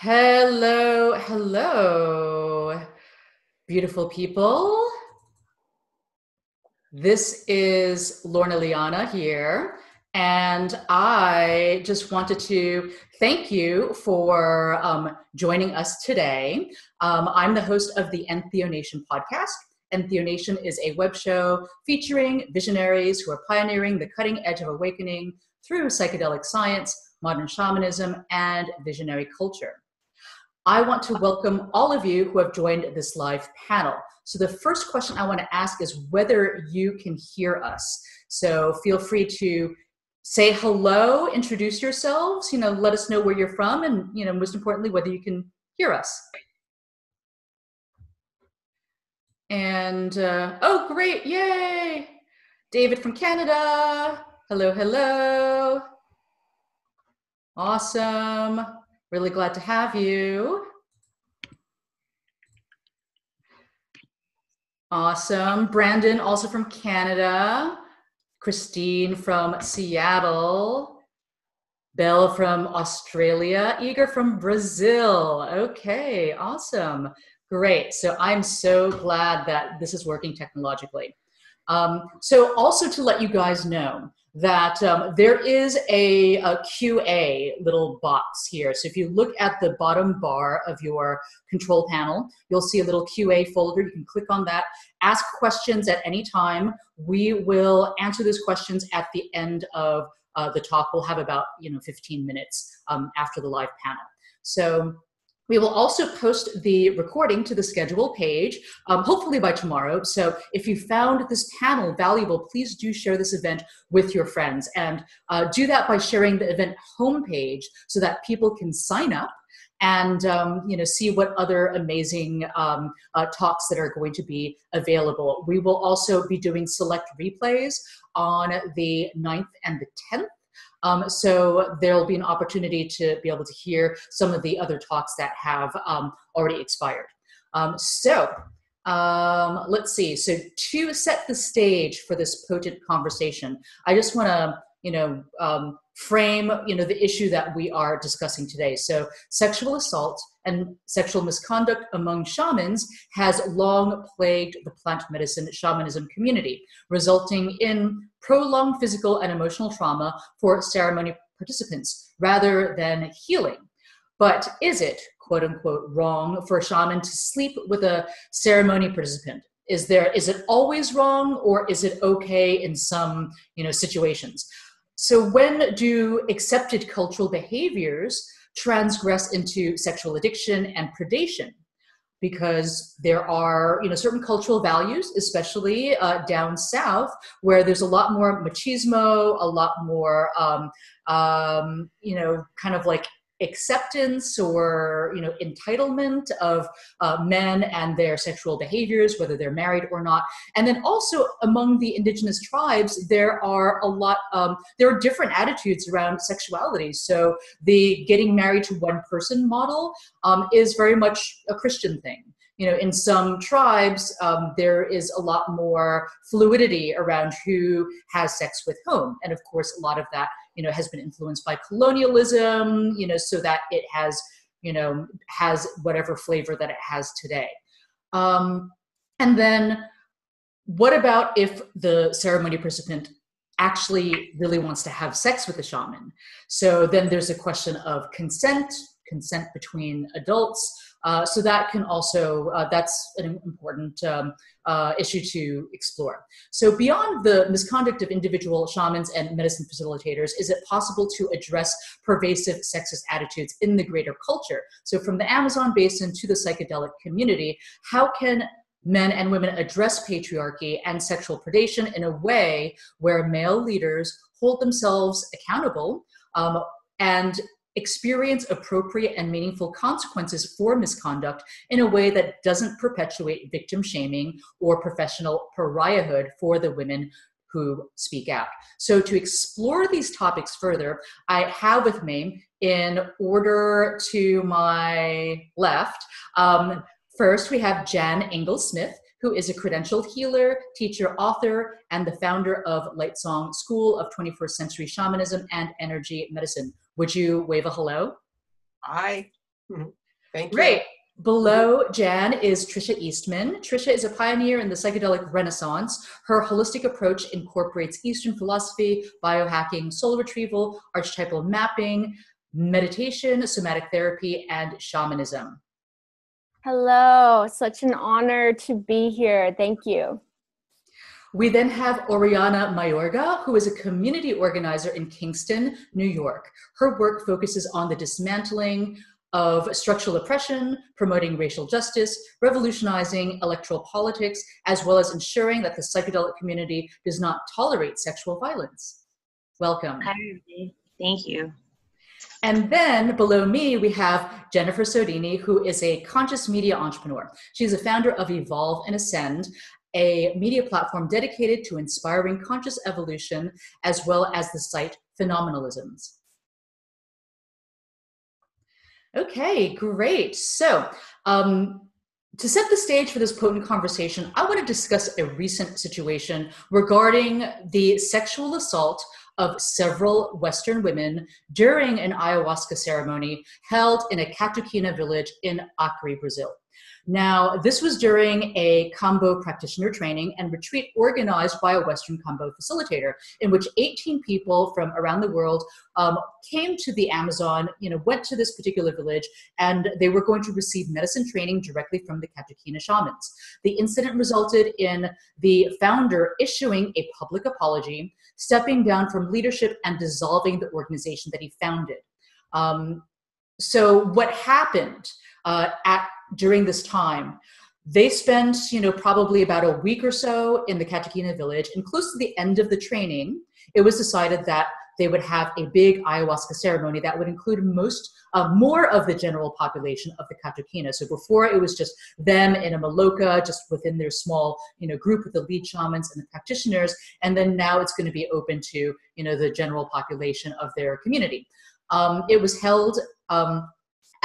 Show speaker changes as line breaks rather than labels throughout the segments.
Hello, hello, beautiful people. This is Lorna Liana here, and I just wanted to thank you for joining us today. I'm the host of the Entheo Nation podcast. Entheo Nation is a web show featuring visionaries who are pioneering the cutting edge of awakening through psychedelic science, modern shamanism, and visionary culture. I want to welcome all of you who have joined this live panel. So the first question I want to ask is whether you can hear us. So feel free to say hello, introduce yourselves, let us know where you're from, and most importantly, whether you can hear us. And oh, great, yay! David from Canada. Hello, hello. Awesome. Really glad to have you. Awesome. Brandon, also from Canada. Christine from Seattle. Belle from Australia. Igor from Brazil. Okay, awesome. Great. So I'm so glad that this is working technologically. So also to let you guys know that there is a QA little box here. So if you look at the bottom bar of your control panel, you'll see a little QA folder. You can click on that, ask questions at any time. We will answer those questions at the end of the talk. We'll have about 15 minutes after the live panel. So we will also post the recording to the schedule page, hopefully by tomorrow. So if you found this panel valuable, please do share this event with your friends, and do that by sharing the event homepage so that people can sign up and see what other amazing talks that are going to be available. We will also be doing select replays on the 9th and the 10th. So there'll be an opportunity to be able to hear some of the other talks that have already expired. Let's see. So to set the stage for this potent conversation, I just want to, frame, the issue that we are discussing today. So sexual assault and sexual misconduct among shamans has long plagued the plant medicine shamanism community, resulting in prolonged physical and emotional trauma for ceremony participants rather than healing. But is it, quote unquote, wrong for a shaman to sleep with a ceremony participant? Is it always wrong, or is it okay in some, situations? So when do accepted cultural behaviors transgress into sexual addiction and predation? Because there are, certain cultural values, especially down south, where there's a lot more machismo, a lot more, kind of like acceptance or, entitlement of men and their sexual behaviors, whether they're married or not. And then also among the indigenous tribes, there are there are different attitudes around sexuality. So the getting married to one person model is very much a Christian thing. In some tribes, there is a lot more fluidity around who has sex with whom. And of course, a lot of that, has been influenced by colonialism, so that it has, has whatever flavor that it has today. And then what about if the ceremony participant actually really wants to have sex with the shaman? So then there's a question of consent between adults. So that can also, that's an important issue to explore. So beyond the misconduct of individual shamans and medicine facilitators, is it possible to address pervasive sexist attitudes in the greater culture? So from the Amazon basin to the psychedelic community, how can men and women address patriarchy and sexual predation in a way where male leaders hold themselves accountable and experience appropriate and meaningful consequences for misconduct in a way that doesn't perpetuate victim shaming or professional pariahhood for the women who speak out? So to explore these topics further, I have with me, in order to my left, first we have Jan Engel-Smith, who is a credentialed healer, teacher, author, and the founder of Lightsong School of 21st Century Shamanism and Energy Medicine. Would you wave a hello?
Hi. Thank you.
Great. Below Jan is Trisha Eastman. Trisha is a pioneer in the psychedelic renaissance. Her holistic approach incorporates Eastern philosophy, biohacking, soul retrieval, archetypal mapping, meditation, somatic therapy, and shamanism.
Hello, such an honor to be here. Thank you.
We then have Oriana Mayorga, who is a community organizer in Kingston, New York. Her work focuses on the dismantling of structural oppression, promoting racial justice, revolutionizing electoral politics, as well as ensuring that the psychedelic community does not tolerate sexual violence. Welcome.
Hi, everybody. Thank you.
And then below me, we have Jennifer Sodini, who is a conscious media entrepreneur. She's a founder of Evolve and Ascend, a media platform dedicated to inspiring conscious evolution, as well as the site Phenomenalisms. Okay, great. So to set the stage for this potent conversation, I want to discuss a recent situation regarding the sexual assault of several Western women during an ayahuasca ceremony held in a Catuquina village in Acre, Brazil. Now, this was during a Kambo practitioner training and retreat organized by a Western Kambo facilitator, in which 18 people from around the world came to the Amazon, went to this particular village, and they were going to receive medicine training directly from the Catuquina shamans. The incident resulted in the founder issuing a public apology, stepping down from leadership, and dissolving the organization that he founded. So what happened during this time, they spent, probably about a week or so in the Catuquina village, and close to the end of the training, it was decided that they would have a big ayahuasca ceremony that would include more of the general population of the Catuquina. So before, it was just them in a maloca, just within their small, group with the lead shamans and the practitioners. And then now it's going to be open to, the general population of their community. It was held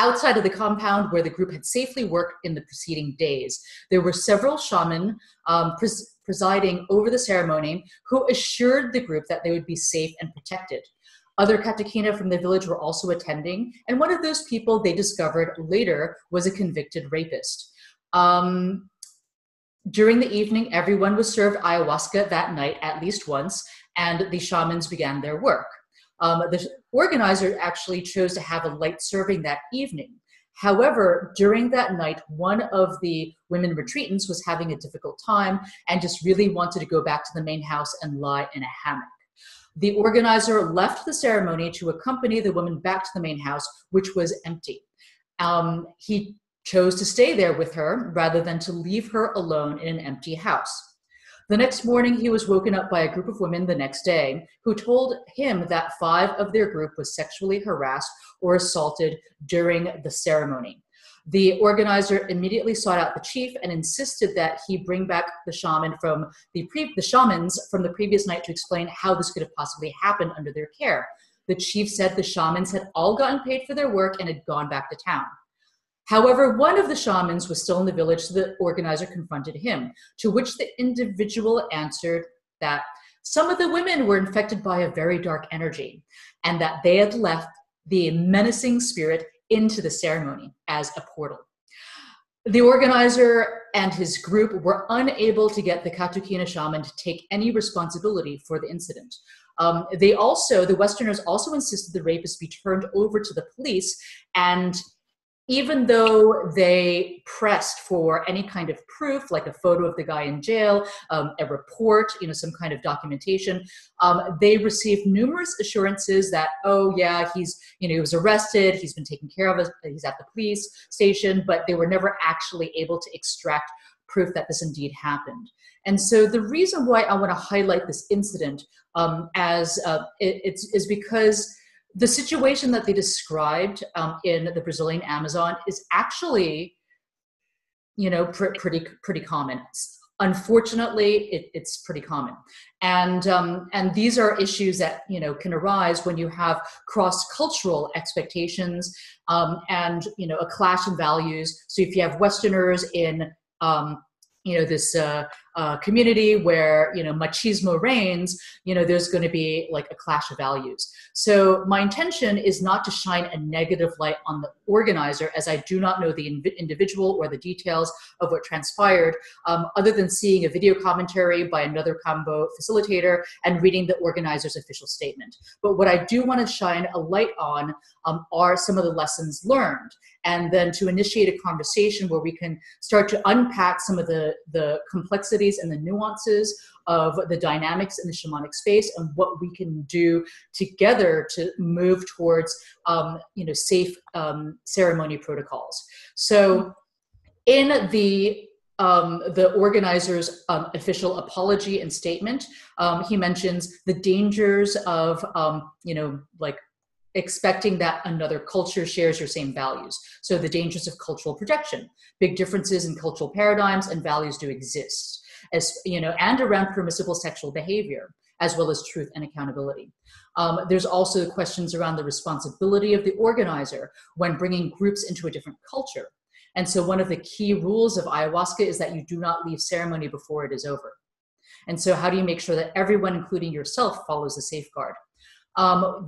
outside of the compound where the group had safely worked in the preceding days. There were several shaman presiding over the ceremony who assured the group that they would be safe and protected. Other Catuquina from the village were also attending, and one of those people they discovered later was a convicted rapist. During the evening, everyone was served ayahuasca that night at least once, and the shamans began their work. The organizer actually chose to have a light serving that evening. However, during that night, one of the women retreatants was having a difficult time and just really wanted to go back to the main house and lie in a hammock. The organizer left the ceremony to accompany the woman back to the main house, which was empty. He chose to stay there with her rather than to leave her alone in an empty house. The next morning, he was woken up by a group of women the next day who told him that 5 of their group was sexually harassed or assaulted during the ceremony. The organizer immediately sought out the chief and insisted that he bring back the shamans from the previous night to explain how this could have possibly happened under their care. The chief said the shamans had all gotten paid for their work and had gone back to town. However, one of the shamans was still in the village, so the organizer confronted him, to which the individual answered that some of the women were infected by a very dark energy, and that they had left the menacing spirit into the ceremony as a portal. The organizer and his group were unable to get the Catuquina shaman to take any responsibility for the incident. The Westerners also insisted the rapist be turned over to the police, and even though they pressed for any kind of proof, like a photo of the guy in jail, a report, some kind of documentation, they received numerous assurances that, oh yeah, he was arrested, he's been taken care of, he's at the police station, but they were never actually able to extract proof that this indeed happened. And so the reason why I want to highlight this incident is because the situation that they described in the Brazilian Amazon is actually, pretty common. Unfortunately, it's pretty common, and these are issues that can arise when you have cross-cultural expectations and a clash in values. So if you have Westerners in this community where, you know, machismo reigns, you know, there's going to be like a clash of values. So my intention is not to shine a negative light on the organizer, as I do not know the individual or the details of what transpired, other than seeing a video commentary by another combo facilitator and reading the organizer's official statement. But what I do want to shine a light on are some of the lessons learned, and then to initiate a conversation where we can start to unpack some of the complexities and the nuances of the dynamics in the shamanic space and what we can do together to move towards you know, safe ceremony protocols. So in the organizer's official apology and statement, he mentions the dangers of you know, like expecting that another culture shares your same values. So the dangers of cultural projection, big differences in cultural paradigms and values do exist, as you know, and around permissible sexual behavior, as well as truth and accountability. There's also questions around the responsibility of the organizer when bringing groups into a different culture. And so one of the key rules of ayahuasca is that you do not leave ceremony before it is over. And so how do you make sure that everyone, including yourself, follows the safeguard?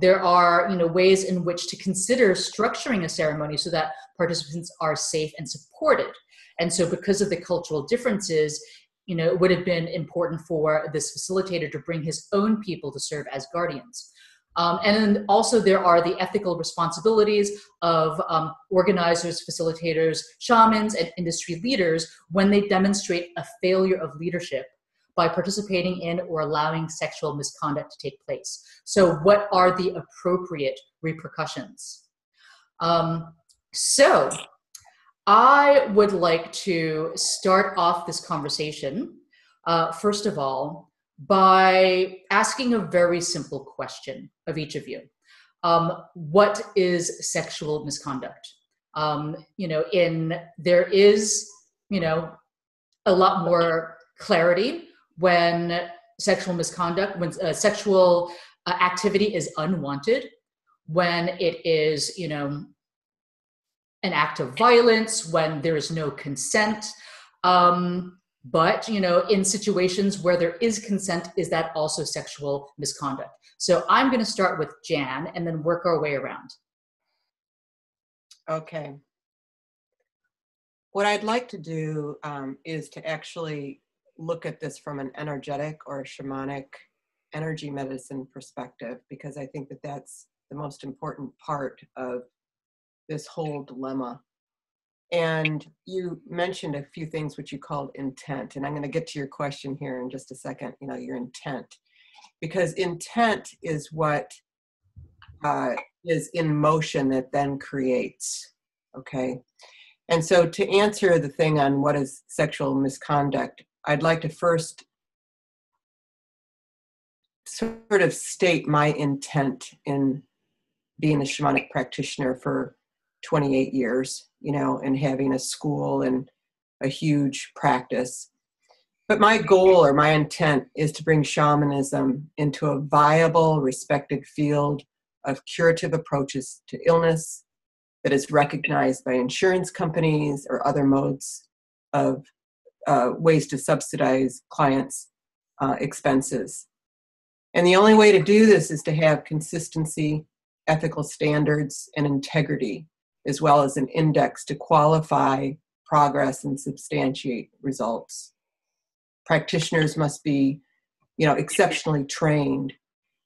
There are, you know, ways in which to consider structuring a ceremony so that participants are safe and supported. And so because of the cultural differences, you know, it would have been important for this facilitator to bring his own people to serve as guardians. And then also there are the ethical responsibilities of organizers, facilitators, shamans, and industry leaders when they demonstrate a failure of leadership by participating in or allowing sexual misconduct to take place. So what are the appropriate repercussions? So I would like to start off this conversation, first of all, by asking a very simple question of each of you. What is sexual misconduct? You know, there is, you know, a lot more clarity when sexual misconduct, when sexual activity is unwanted, when it is, you know, an act of violence, when there is no consent. But, you know, in situations where there is consent, is that also sexual misconduct? So I'm going to start with Jan and then work our way around.
Okay. What I'd like to do is to actually look at this from an energetic or a shamanic energy medicine perspective, because I think that that's the most important part of this whole dilemma. And you mentioned a few things which you called intent, and I'm going to get to your question here in just a second, you know, your intent, because intent is what is in motion that then creates, okay? And so to answer the thing on what is sexual misconduct, I'd like to first sort of state my intent in being a shamanic practitioner for 28 years, you know, and having a school and a huge practice. But my goal or my intent is to bring shamanism into a viable, respected field of curative approaches to illness that is recognized by insurance companies or other modes of ways to subsidize clients' expenses. And the only way to do this is to have consistency, ethical standards, and integrity, as well as an index to qualify progress and substantiate results. Practitioners must be, you know, exceptionally trained.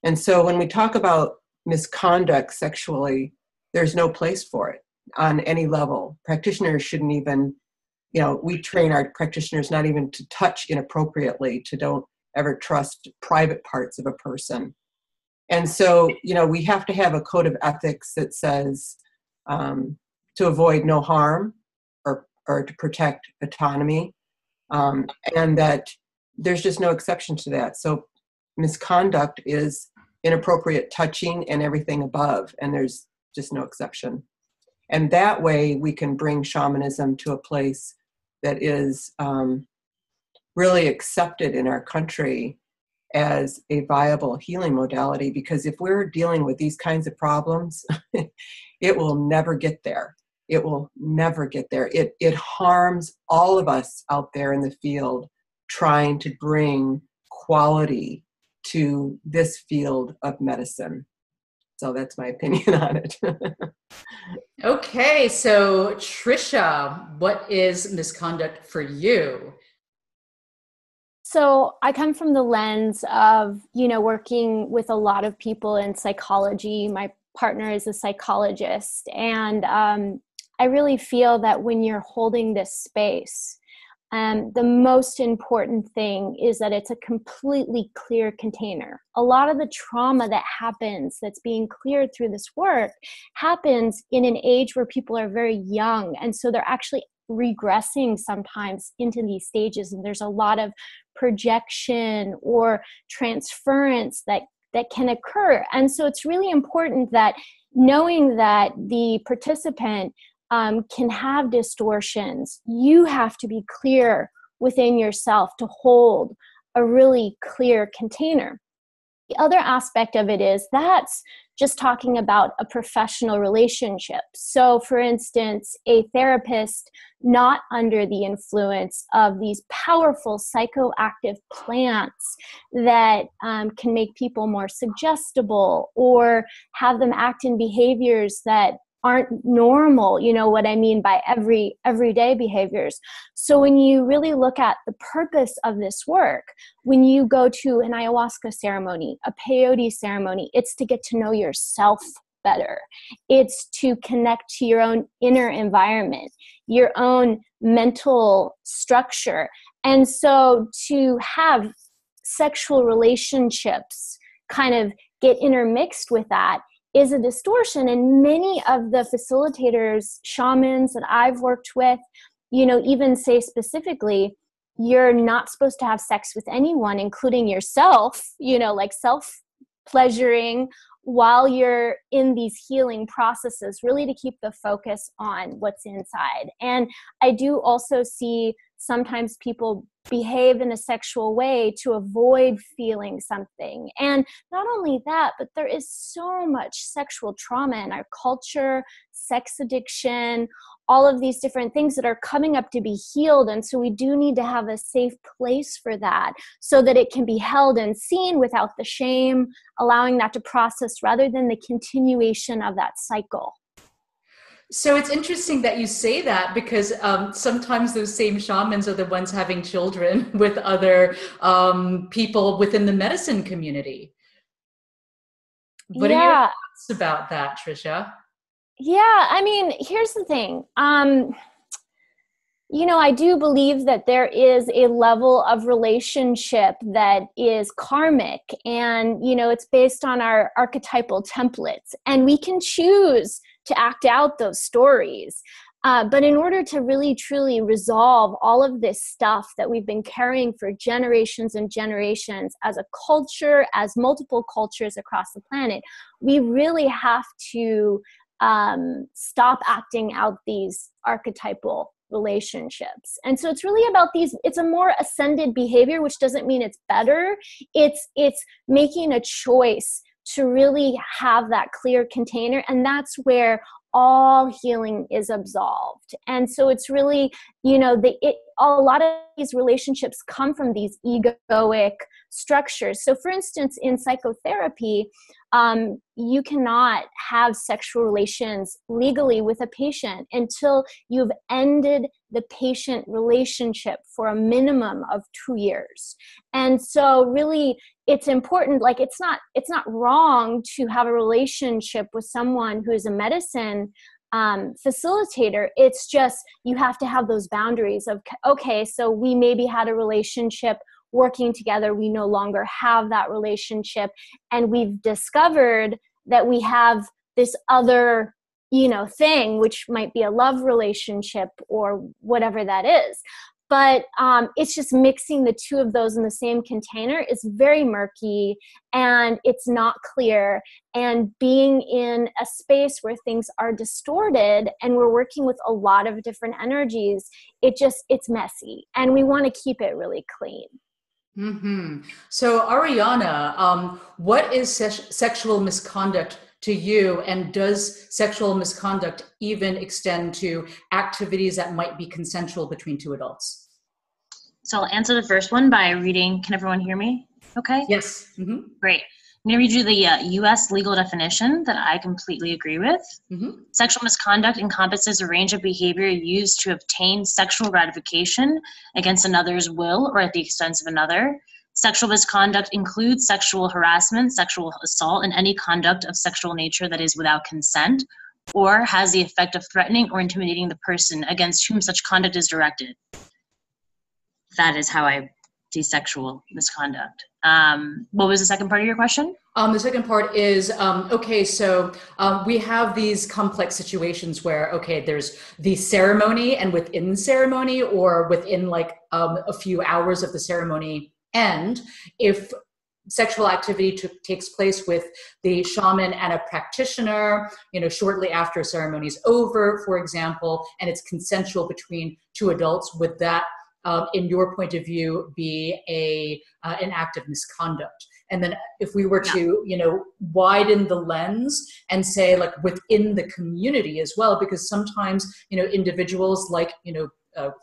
And so when we talk about misconduct sexually, there's no place for it on any level. Practitioners shouldn't even, you know, we train our practitioners not even to touch inappropriately, to don't ever trust private parts of a person. And so, you know, we have to have a code of ethics that says to avoid no harm or to protect autonomy, and that there's just no exception to that. So misconduct is inappropriate touching and everything above, and there's just no exception. And that way we can bring shamanism to a place that is really accepted in our country as a viable healing modality, because if we're dealing with these kinds of problems, it will never get there. It will never get there. It harms all of us out there in the field trying to bring quality to this field of medicine. So that's my opinion on it.
Okay, so Tricia, what is misconduct for you?
So I come from the lens of, working with a lot of people in psychology. My partner is a psychologist. And I really feel that when you're holding this space, the most important thing is that it's a completely clear container. A lot of the trauma that happens that's being cleared through this work happens in an age where people are very young. And so they're actually regressing sometimes into these stages. And there's a lot of projection or transference that can occur. And so it's really important that knowing that the participant can have distortions, you have to be clear within yourself to hold a really clear container. The other aspect of it is that's just talking about a professional relationship. So for instance, a therapist not under the influence of these powerful psychoactive plants that can make people more suggestible or have them act in behaviors that aren't normal, what I mean by everyday behaviors. So when you really look at the purpose of this work, when you go to an ayahuasca ceremony, a peyote ceremony, it's to get to know yourself better. It's to connect to your own inner environment, your own mental structure. And so to have sexual relationships kind of get intermixed with that is a distortion. And many of the facilitators, shamans that I've worked with, even say specifically, you're not supposed to have sex with anyone, including yourself, like self-pleasuring while you're in these healing processes, really to keep the focus on what's inside. And I do also see sometimes people behave in a sexual way to avoid feeling something. And not only that, but there is so much sexual trauma in our culture, sex addiction, all of these different things that are coming up to be healed. And so we do need to have a safe place for that so that it can be held and seen without the shame, allowing that to process rather than the continuation of that cycle.
So it's interesting that you say that because sometimes those same shamans are the ones having children with other people within the medicine community. What are your thoughts about that, Tricia?
Yeah, I mean, here's the thing. I do believe that there is a level of relationship that is karmic and, it's based on our archetypal templates, and we can choose to act out those stories. But in order to really, truly resolve all of this stuff that we've been carrying for generations and generations as a culture, as multiple cultures across the planet, we really have to stop acting out these archetypal relationships. And so it's really about it's a more ascended behavior, which doesn't mean it's better. It's making a choice to really have that clear container. And that's where all healing is absolved. And so it's really, a lot of these relationships come from these egoic structures. So for instance, in psychotherapy, you cannot have sexual relations legally with a patient until you've ended the patient relationship for a minimum of 2 years. And so really it's important, like it's not wrong to have a relationship with someone who is a medicine facilitator. It's just, you have to have those boundaries of, okay, so we maybe had a relationship working together. We no longer have that relationship. And we've discovered that we have this other, thing, which might be a love relationship or whatever that is. But it's just mixing the two of those in the same container is very murky and it's not clear. And being in a space where things are distorted and we're working with a lot of different energies, it's messy. And we want to keep it really clean.
Mm-hmm. So Oriana, what is sexual misconduct to you, and does sexual misconduct even extend to activities that might be consensual between two adults?
So I'll answer the first one by reading, can everyone hear me? Okay?
Yes. Mm-hmm.
Great. I'm going to read you the U.S. legal definition that I completely agree with.
Mm-hmm.
Sexual misconduct encompasses a range of behavior used to obtain sexual gratification against another's will or at the expense of another. Sexual misconduct includes sexual harassment, sexual assault, and any conduct of sexual nature that is without consent or has the effect of threatening or intimidating the person against whom such conduct is directed. That is how I see sexual misconduct. What was the second part of your question?
The second part is, okay, so we have these complex situations where, okay, there's the ceremony, and within the ceremony or within like a few hours of the ceremony end, if sexual activity takes place with the shaman and a practitioner, shortly after a ceremony is over, for example, and it's consensual between two adults, would that, in your point of view, be an act of misconduct? And then if we were to, widen the lens and say like within the community as well, because sometimes, individuals like,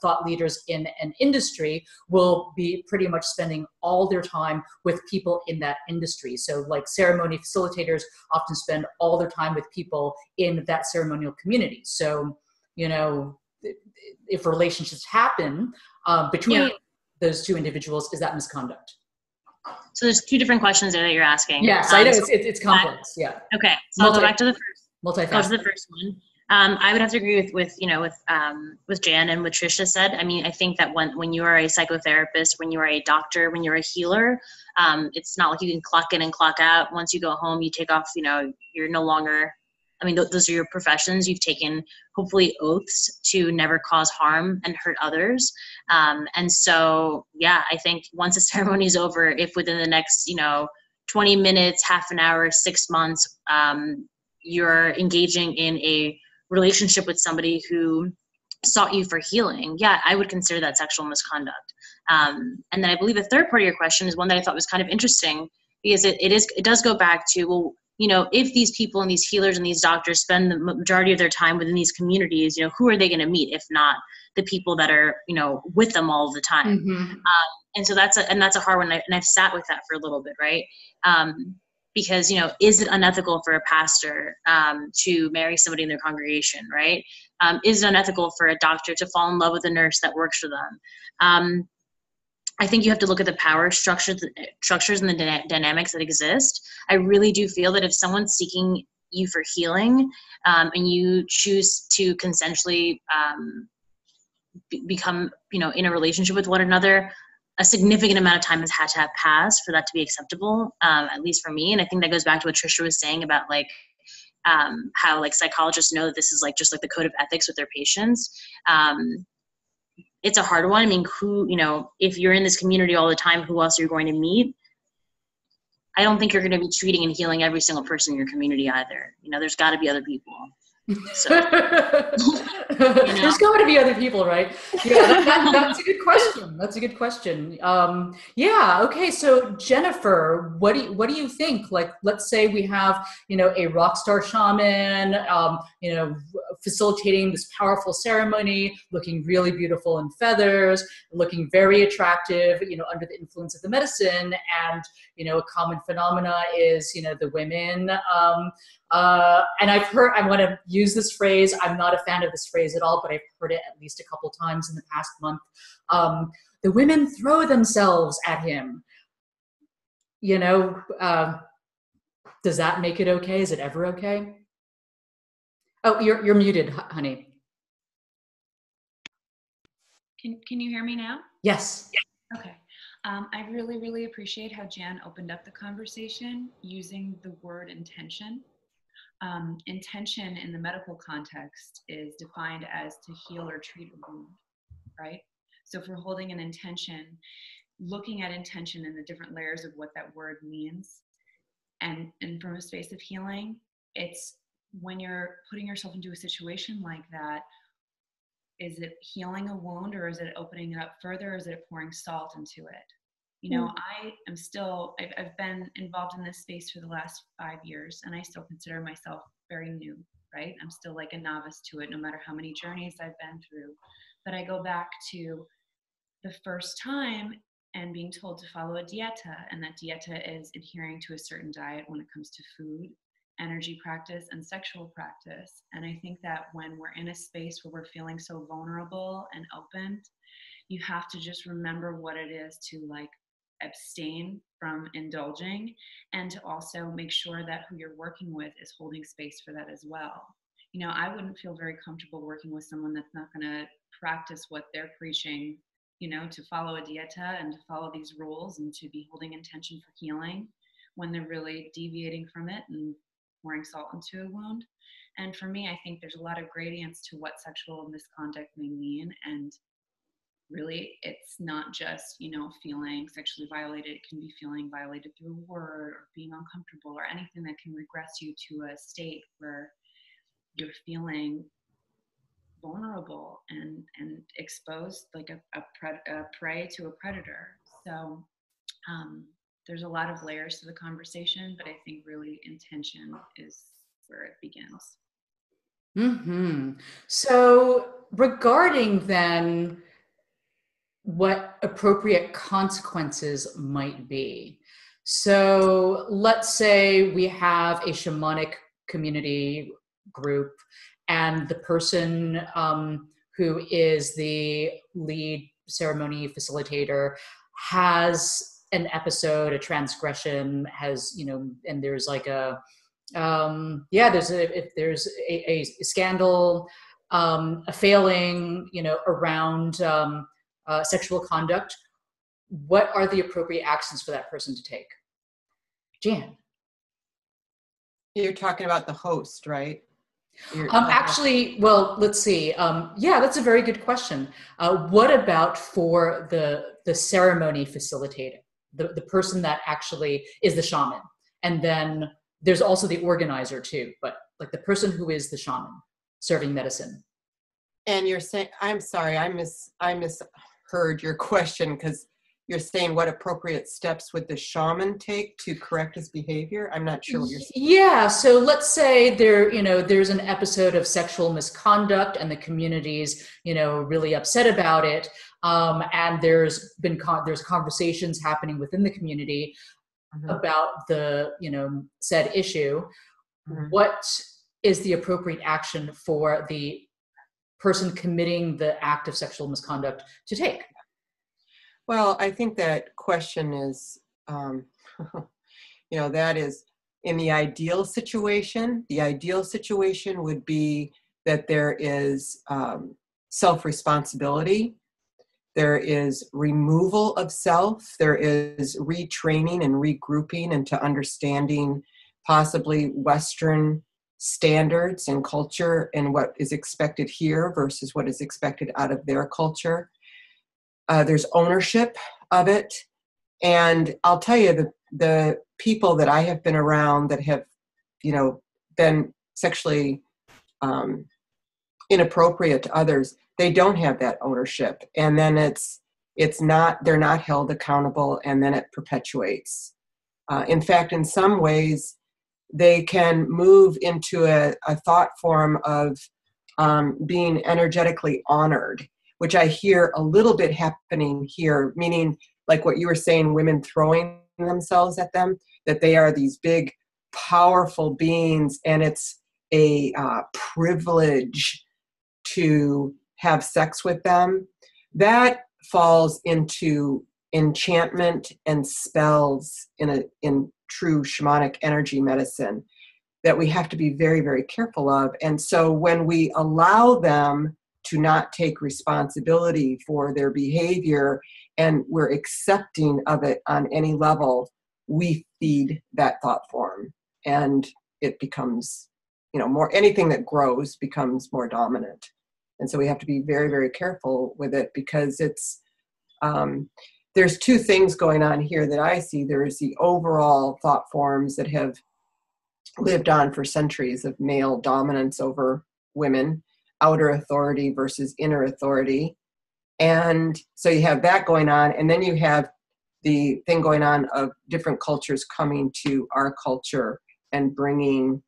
thought leaders in an industry will be pretty much spending all their time with people in that industry. So like ceremony facilitators often spend all their time with people in that ceremonial community. So, if relationships happen between those two individuals, is that misconduct?
So there's two different questions there that you're asking.
Yes, I know it's complex. Yeah.
Okay, so I'll go back to the first.
Multifaceted.
Go to the first one. I would have to agree with Jan and what Trisha said. I mean, I think that when you are a psychotherapist, when you are a doctor, when you're a healer, it's not like you can clock in and clock out. Once you go home, you take off. You're no longer. I mean, those are your professions. You've taken, hopefully, oaths to never cause harm and hurt others. And so, yeah, I think once the ceremony is over, if within the next, 20 minutes, half an hour, 6 months, you're engaging in a relationship with somebody who sought you for healing, yeah, I would consider that sexual misconduct. And then I believe the third part of your question is one that I thought was kind of interesting, because it does go back to, well, if these people and these healers and these doctors spend the majority of their time within these communities, who are they going to meet if not the people that are, with them all the time?
Mm-hmm.
And so that's a hard one. And I've sat with that for a little bit, right? Because, is it unethical for a pastor to marry somebody in their congregation, right? Is it unethical for a doctor to fall in love with a nurse that works for them? I think you have to look at the power structures and the dynamics that exist. I really do feel that if someone's seeking you for healing and you choose to consensually become, in a relationship with one another, a significant amount of time has had to have passed for that to be acceptable, at least for me. And I think that goes back to what Trisha was saying about how psychologists know that this is just like the code of ethics with their patients. It's a hard one. I mean, if you're in this community all the time, who else are you going to meet? I don't think you're going to be treating and healing every single person in your community either. There's got to be other people. So,
There's got to be other people, right? Yeah, that's a good question. That's a good question. Yeah. Okay. So Jennifer, what do you think? Let's say we have, a rock star shaman, facilitating this powerful ceremony, looking really beautiful in feathers, looking very attractive, under the influence of the medicine. And, a common phenomena is, the women, and I want to use this phrase. I'm not a fan of this phrase at all, but I've heard it at least a couple times in the past month. The women throw themselves at him. Does that make it okay? Is it ever okay? Oh, you're muted, honey.
Can you hear me now?
Yes.
Okay. I really, really appreciate how Jan opened up the conversation using the word intention. Intention in the medical context is defined as to heal or treat a wound, right? So if we're holding an intention, looking at intention and the different layers of what that word means, and from a space of healing, it's when you're putting yourself into a situation like that, is it healing a wound, or is it opening it up further, or is it pouring salt into it? I've been involved in this space for the last 5 years, and I still consider myself very new, right? I'm still like a novice to it, no matter how many journeys I've been through. But I go back to the first time and being told to follow a dieta, and that dieta is adhering to a certain diet when it comes to food, energy practice, and sexual practice. And I think that when we're in a space where we're feeling so vulnerable and open, you have to just remember what it is to like abstain from indulging, and to also make sure that who you're working with is holding space for that as well. You know, I wouldn't feel very comfortable working with someone that's not going to practice what they're preaching, you know, to follow a dieta and to follow these rules and to be holding intention for healing when they're really deviating from it and pouring salt into a wound. And for me, I think there's a lot of gradients to what sexual misconduct may mean. And really, it's not just, you know, feeling sexually violated. It can be feeling violated through a word or being uncomfortable or anything that can regress you to a state where you're feeling vulnerable and exposed like a prey to a predator. So there's a lot of layers to the conversation, but I think really intention is where it begins.
Mm-hmm. So regarding then what appropriate consequences might be. So let's say we have a shamanic community group, and the person who is the lead ceremony facilitator has an episode, a transgression, has, you know, and there's like a, if there's a scandal, a failing, you know, around sexual conduct, what are the appropriate actions for that person to take? Jan.
You're talking about the host, right?
Actually, well, let's see. Yeah, that's a very good question. What about for the ceremony facilitator, the person that actually is the shaman? And then there's also the organizer too, but like the person who is the shaman serving medicine.
And you're saying, I'm sorry, I misheard your question, because you're saying what appropriate steps would the shaman take to correct his behavior? I'm not sure what you're saying.
Yeah, so let's say there's an episode of sexual misconduct and the community's, you know, really upset about it. And there's conversations happening within the community about the, you know, said issue. What is the appropriate action for the person committing the act of sexual misconduct to take?
Well, I think that question is, you know, that is in the ideal situation. The ideal situation would be that there is self-responsibility, there is removal of self, there is retraining and regrouping into understanding possibly Western standards and culture and what is expected here versus what is expected out of their culture. There's ownership of it. And I'll tell you, the people that I have been around that have, you know, been sexually inappropriate to others, they don't have that ownership. And then they're not held accountable, and then it perpetuates. In fact, in some ways, they can move into a thought form of being energetically honored, which I hear a little bit happening here, meaning like what you were saying, women throwing themselves at them, that they are these big, powerful beings, and it's a privilege to have sex with them. That falls into enchantment and spells in true shamanic energy medicine that we have to be very, very careful of. And so when we allow them to not take responsibility for their behavior and we're accepting of it on any level, we feed that thought form, and it becomes, you know, more, anything that grows becomes more dominant. And so we have to be very, very careful with it, because it's, there's two things going on here that I see. There is the overall thought forms that have lived on for centuries of male dominance over women, outer authority versus inner authority. And so you have that going on. And then you have the thing going on of different cultures coming to our culture and bringing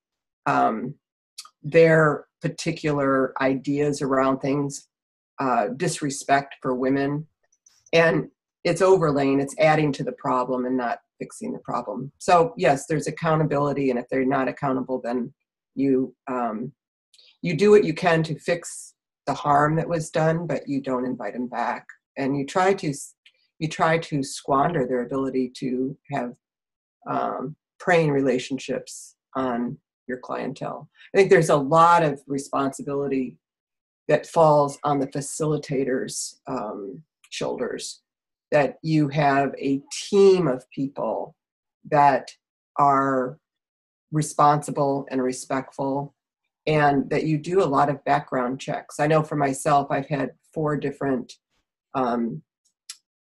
their particular ideas around things, disrespect for women, And it's overlaying, it's adding to the problem and not fixing the problem. So yes, there's accountability, and if they're not accountable, then you do what you can to fix the harm that was done, but you don't invite them back, and you try to squander their ability to have praying relationships on your clientele. I think there's a lot of responsibility that falls on the facilitator's shoulders, that you have a team of people that are responsible and respectful, and that you do a lot of background checks. I know for myself, I've had 4 different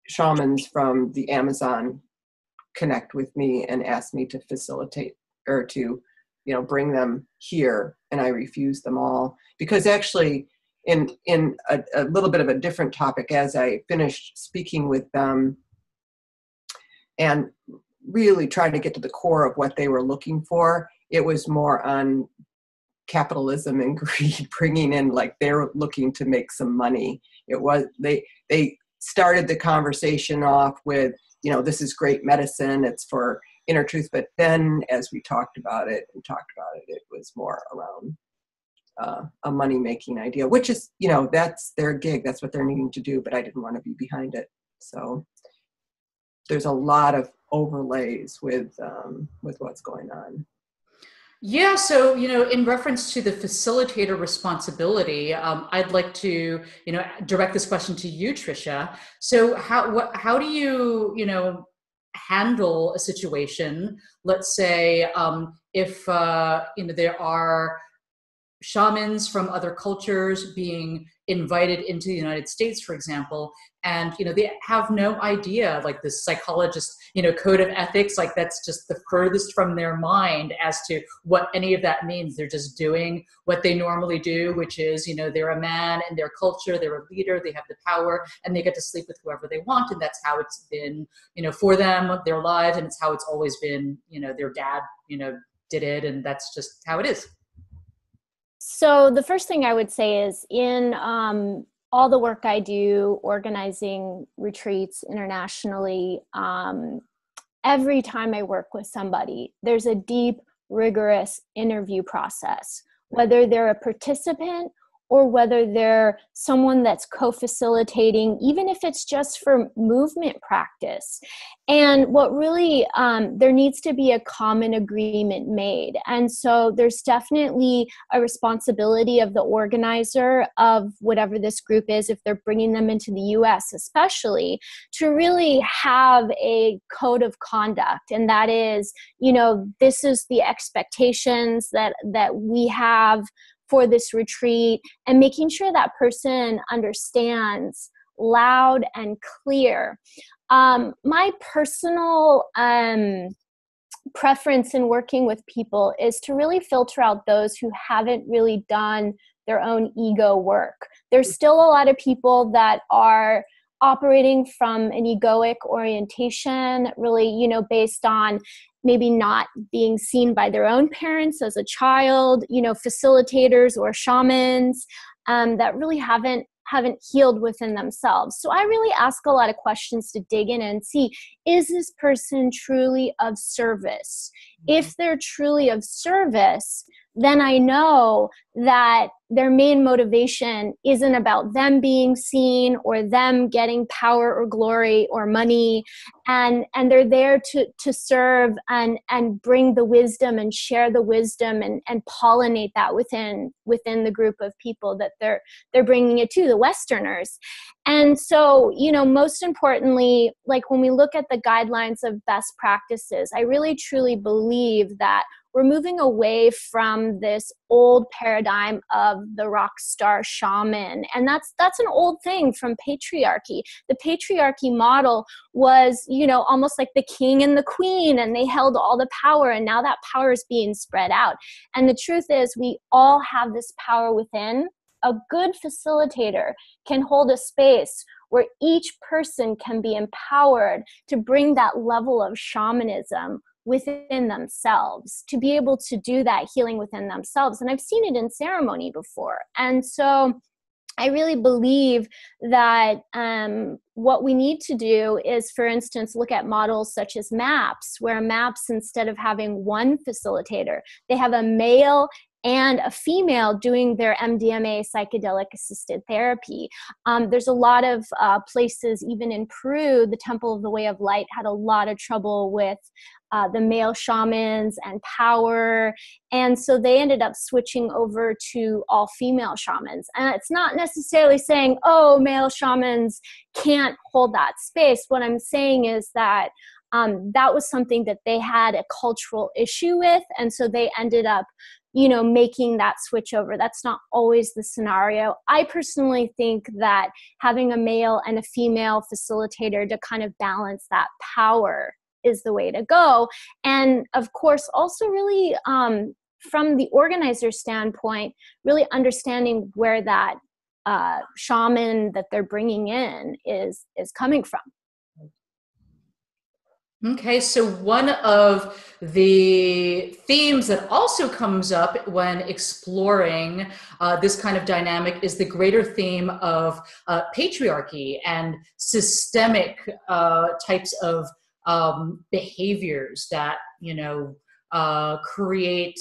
shamans from the Amazon connect with me and ask me to facilitate or to, bring them here, and I refuse them all, because actually in a little bit of a different topic, as I finished speaking with them and really trying to get to the core of what they were looking for, it was more on capitalism and greed, bringing in, like, they're looking to make some money. It was, they started the conversation off with, this is great medicine, it's for inner truth. But then as we talked about it, it was more around a money-making idea, which is, that's their gig, that's what they're needing to do, but I didn't want to be behind it. So there's a lot of overlays with what's going on.
Yeah, so, in reference to the facilitator responsibility, I'd like to, direct this question to you, Tricia. So how do you, handle a situation, let's say, if, there are shamans from other cultures being invited into the United States, for example, and they have no idea, like, this psychologist code of ethics, like, that's just the furthest from their mind as to what any of that means. They're just doing what they normally do, which is, they're a man in their culture, they're a leader, they have the power, and they get to sleep with whoever they want, and that's how it's been for them, their lives, and it's how it's always been. Their dad did it, and that's just how it is.
So the first thing I would say is, in all the work I do organizing retreats internationally, every time I work with somebody, there's a deep, rigorous interview process, whether they're a participant or whether they're someone that's co-facilitating, even if it's just for movement practice. And what really, there needs to be a common agreement made. And so there's definitely a responsibility of the organizer of whatever this group is, if they're bringing them into the US especially, to really have a code of conduct. And that is, this is the expectations that we have for this retreat, and making sure that person understands loud and clear. My personal preference in working with people is to really filter out those who haven't really done their own ego work. There's still a lot of people that are operating from an egoic orientation, really, based on maybe not being seen by their own parents as a child, facilitators or shamans that really haven't healed within themselves. So I really ask a lot of questions to dig in and see, is this person truly of service? If they're truly of service, then I know that their main motivation isn't about them being seen or them getting power or glory or money, and they're there to serve and bring the wisdom and share the wisdom and pollinate that within the group of people that they're bringing it to, the Westerners. And so, most importantly, like, when we look at the guidelines of best practices, I really truly believe that we're moving away from this old paradigm of the rock star shaman. And that's an old thing from patriarchy. The patriarchy model was, almost like the king and the queen, and they held all the power, and now that power is being spread out. And the truth is, we all have this power within. A good facilitator can hold a space where each person can be empowered to bring that level of shamanism within themselves, to be able to do that healing within themselves. And I've seen it in ceremony before. And so I really believe that what we need to do is, for instance, look at models such as MAPS, where MAPS, instead of having one facilitator, they have a male and a female doing their MDMA psychedelic assisted therapy. There's a lot of places, even in Peru, the Temple of the Way of Light had a lot of trouble with the male shamans and power. And so they ended up switching over to all female shamans. And it's not necessarily saying, oh, male shamans can't hold that space. What I'm saying is that that was something that they had a cultural issue with. And so they ended up, making that switch over. That's not always the scenario. I personally think that having a male and a female facilitator to kind of balance that power is the way to go. And of course, also really from the organizer standpoint, really understanding where that shaman that they're bringing in is coming from.
Okay, so one of the themes that also comes up when exploring this kind of dynamic is the greater theme of patriarchy and systemic types of behaviors that create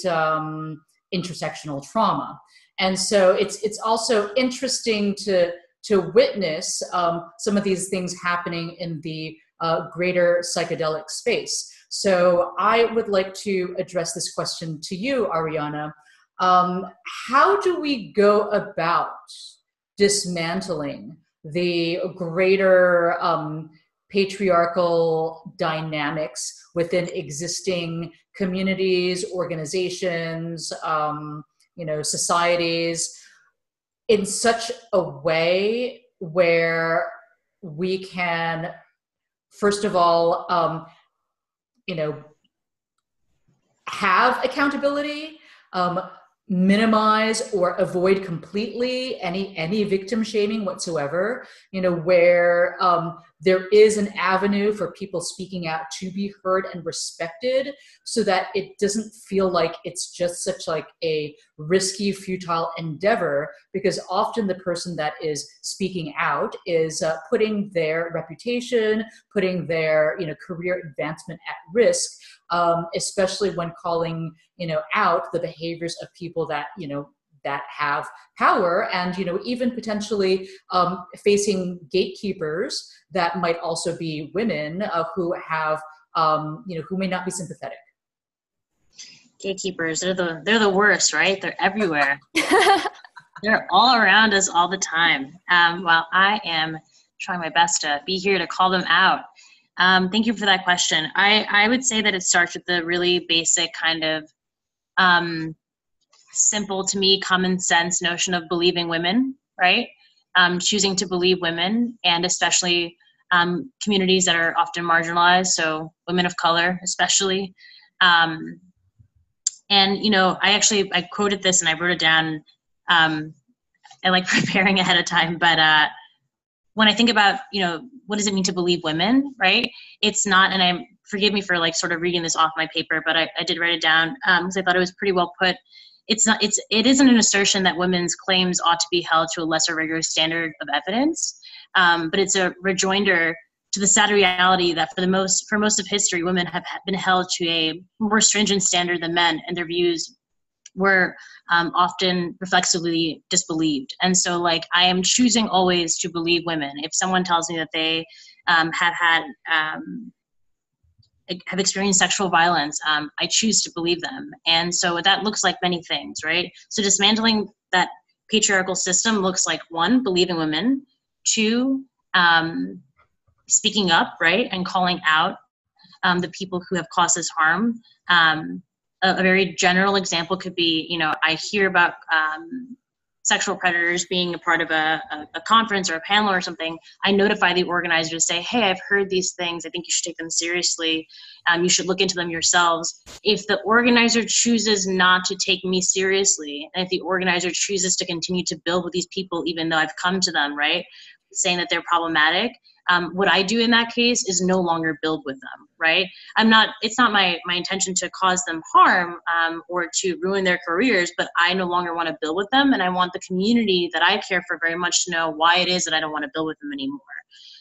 intersectional trauma. And so it's also interesting to witness some of these things happening in the greater psychedelic space. So I would like to address this question to you, Oriana. How do we go about dismantling the greater patriarchal dynamics within existing communities, organizations, societies, in such a way where we can, first of all, have accountability, minimize or avoid completely any victim shaming whatsoever, where there is an avenue for people speaking out to be heard and respected, so that it doesn't feel like it's just such like a risky, futile endeavor, because often the person that is speaking out is putting their reputation, putting their career advancement at risk, especially when calling out the behaviors of people that that have power, and even potentially facing gatekeepers that might also be women who have who may not be sympathetic.
Gatekeepers, they're the worst, right? They're everywhere. They're all around us all the time. While I am trying my best to be here to call them out. Thank you for that question. I would say that it starts with the really basic kind of simple, to me, common sense notion of believing women, right? Choosing to believe women, and especially communities that are often marginalized, so women of color especially. And I quoted this and I wrote it down. I like preparing ahead of time, but when I think about, what does it mean to believe women, right? It's not, and forgive me for like sort of reading this off my paper, but I did write it down because I thought it was pretty well put. It isn't an assertion that women's claims ought to be held to a lesser rigorous standard of evidence, but it's a rejoinder to the sad reality that for most of history, women have been held to a more stringent standard than men, and their views were often reflexively disbelieved. And so like, I am choosing always to believe women. If someone tells me that they have experienced sexual violence, I choose to believe them. And so that looks like many things, right? So dismantling that patriarchal system looks like, 1, believing women, 2, speaking up, right? And calling out the people who have caused this harm. A very general example could be, I hear about sexual predators being a part of a conference or a panel or something. I notify the organizer to say, hey, I've heard these things. I think you should take them seriously. You should look into them yourselves. If the organizer chooses not to take me seriously, and if the organizer chooses to continue to build with these people, even though I've come to them, right? saying that they're problematic, what I do in that case is no longer build with them, right? It's not my intention to cause them harm or to ruin their careers, but I no longer want to build with them. And I want the community that I care for very much to know why it is that I don't want to build with them anymore.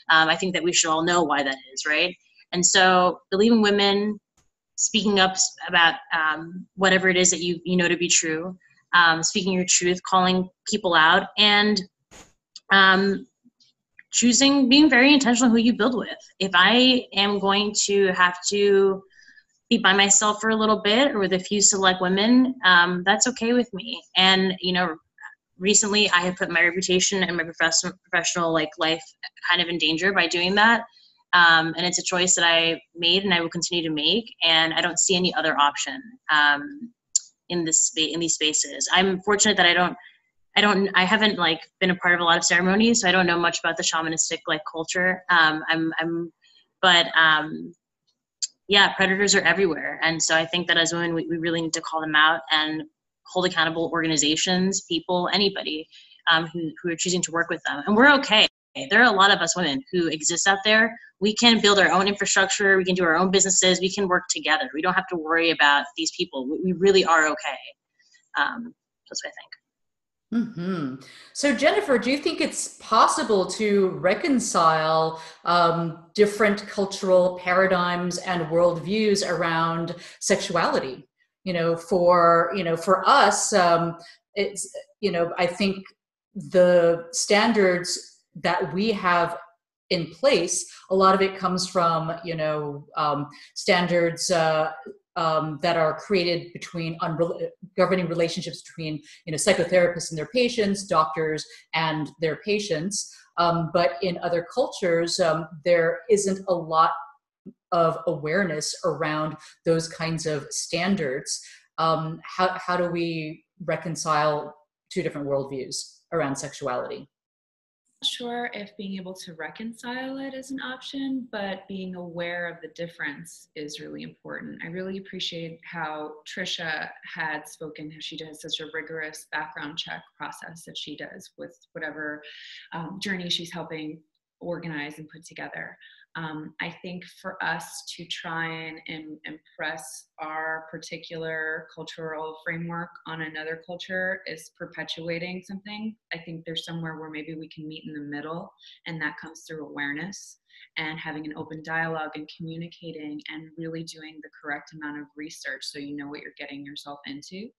I think that we should all know why that is, right? And so believing women, speaking up about whatever it is that you know to be true, speaking your truth, calling people out, and being very intentional who you build with. If I am going to have to be by myself for a little bit or with a few select women, that's okay with me. And, recently I have put my reputation and my professional life kind of in danger by doing that. And it's a choice that I made and I will continue to make. And I don't see any other option in these spaces. I'm fortunate that I haven't been a part of a lot of ceremonies, so I don't know much about the shamanistic culture. Yeah, predators are everywhere. And so I think that as women, we really need to call them out and hold accountable organizations, people, anybody who are choosing to work with them. And we're okay. There are a lot of us women who exist out there. We can build our own infrastructure. We can do our own businesses. We can work together. We don't have to worry about these people. We really are okay. That's what I think.
Mm-hmm. So Jennifer, do you think it's possible to reconcile different cultural paradigms and worldviews around sexuality? For us, it's, I think the standards that we have in place, a lot of it comes from, standards that are created between governing relationships between psychotherapists and their patients, doctors and their patients. But in other cultures, there isn't a lot of awareness around those kinds of standards. How do we reconcile two different worldviews around sexuality?
Sure if being able to reconcile it is an option, but being aware of the difference is really important. I really appreciate how Tricia had spoken, how she does such a rigorous background check process that she does with whatever journey she's helping organize and put together. I think for us to try and impress our particular cultural framework on another culture is perpetuating something. I think there's somewhere where maybe we can meet in the middle, and that comes through awareness and having an open dialogue and communicating and really doing the correct amount of research so you know what you're getting yourself into.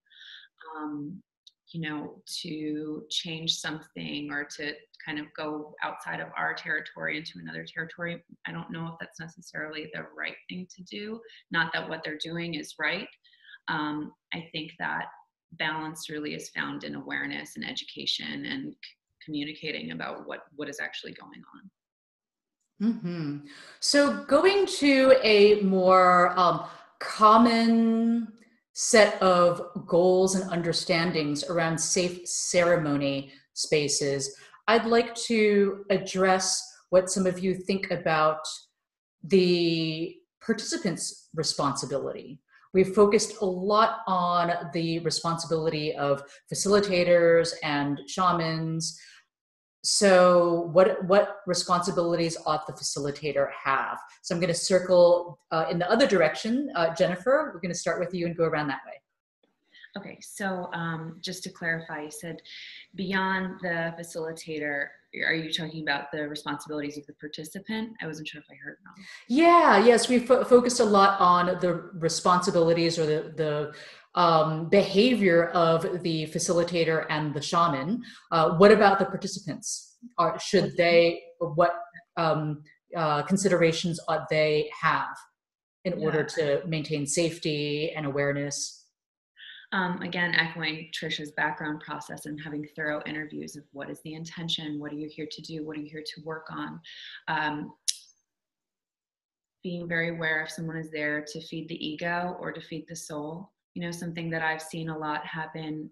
To change something or to kind of go outside of our territory into another territory, I don't know if that's necessarily the right thing to do. Not that what they're doing is right. I think that balance really is found in awareness and education and communicating about what is actually going on.
Mm-hmm. So going to a more common set of goals and understandings around safe ceremony spaces, I'd like to address what some of you think about the participants' responsibility. We've focused a lot on the responsibility of facilitators and shamans. So what responsibilities ought the facilitator have? So I'm going to circle in the other direction. Jennifer, we're going to start with you and go around that way.
Okay, so just to clarify, you said beyond the facilitator, are you talking about the responsibilities of the participant? I wasn't sure if I heard wrong.
Yeah, yes, we focused a lot on the responsibilities or the behavior of the facilitator and the shaman. What about the participants? What considerations ought they have in order to maintain safety and awareness?
Again, echoing Trisha's background process and having thorough interviews of what is the intention, what are you here to do, what are you here to work on? Being very aware if someone is there to feed the ego or to feed the soul. Something that I've seen a lot happen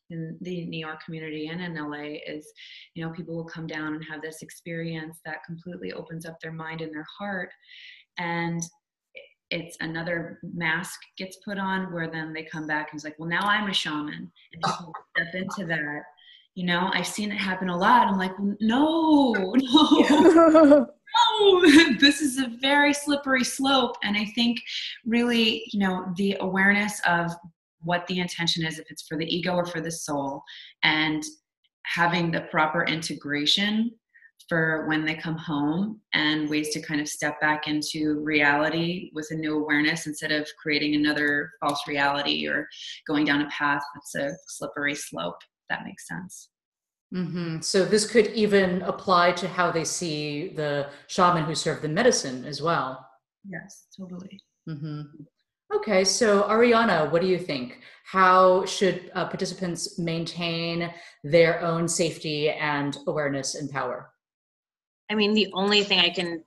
in the New York community and in LA is, people will come down and have this experience that completely opens up their mind and their heart, and it's another mask gets put on where then they come back and it's like, well, now I'm a shaman, and people step into that, You know, I've seen it happen a lot. I'm like, no, this is a very slippery slope. And I think really, you know, the awareness of what the intention is, if it's for the ego or for the soul, and having the proper integration for when they come home, and ways to kind of step back into reality with a new awareness instead of creating another false reality or going down a path that's a slippery slope. That makes sense.
Mm-hmm. So this could even apply to how they see the shaman who served the medicine as well.
Yes, totally.
Mm-hmm. Okay, so Oriana, what do you think? How should participants maintain their own safety and awareness and power?
I mean, the only thing I can,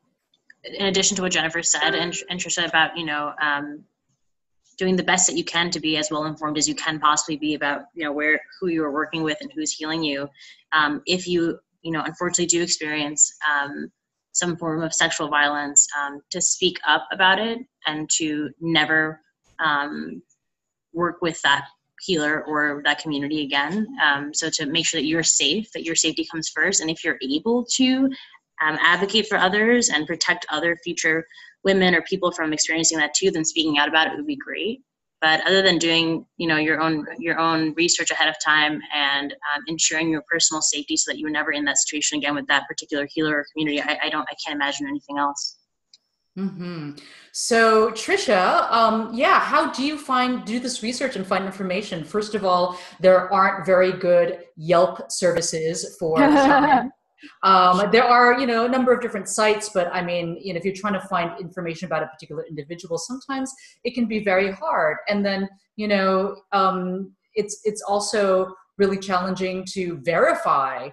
in addition to what Jennifer said and Tricia about, you know, doing the best that you can to be as well informed as you can possibly be about, you know, who you are working with and who's healing you. If you, you know, unfortunately do experience some form of sexual violence, to speak up about it and to never work with that healer or that community again. So to make sure that you're safe, that your safety comes first. And if you're able to advocate for others and protect other future women or people from experiencing that too, then speaking out about it would be great. But other than doing, you know, your own research ahead of time and ensuring your personal safety so that you're never in that situation again with that particular healer or community, I can't imagine anything else.
Mm-hmm. So Tricia, yeah, how do you do this research and find information? First of all, there aren't very good Yelp services for shaman. There are, you know, a number of different sites, but I mean, you know, if you're trying to find information about a particular individual, sometimes it can be very hard. And then, you know, it's also really challenging to verify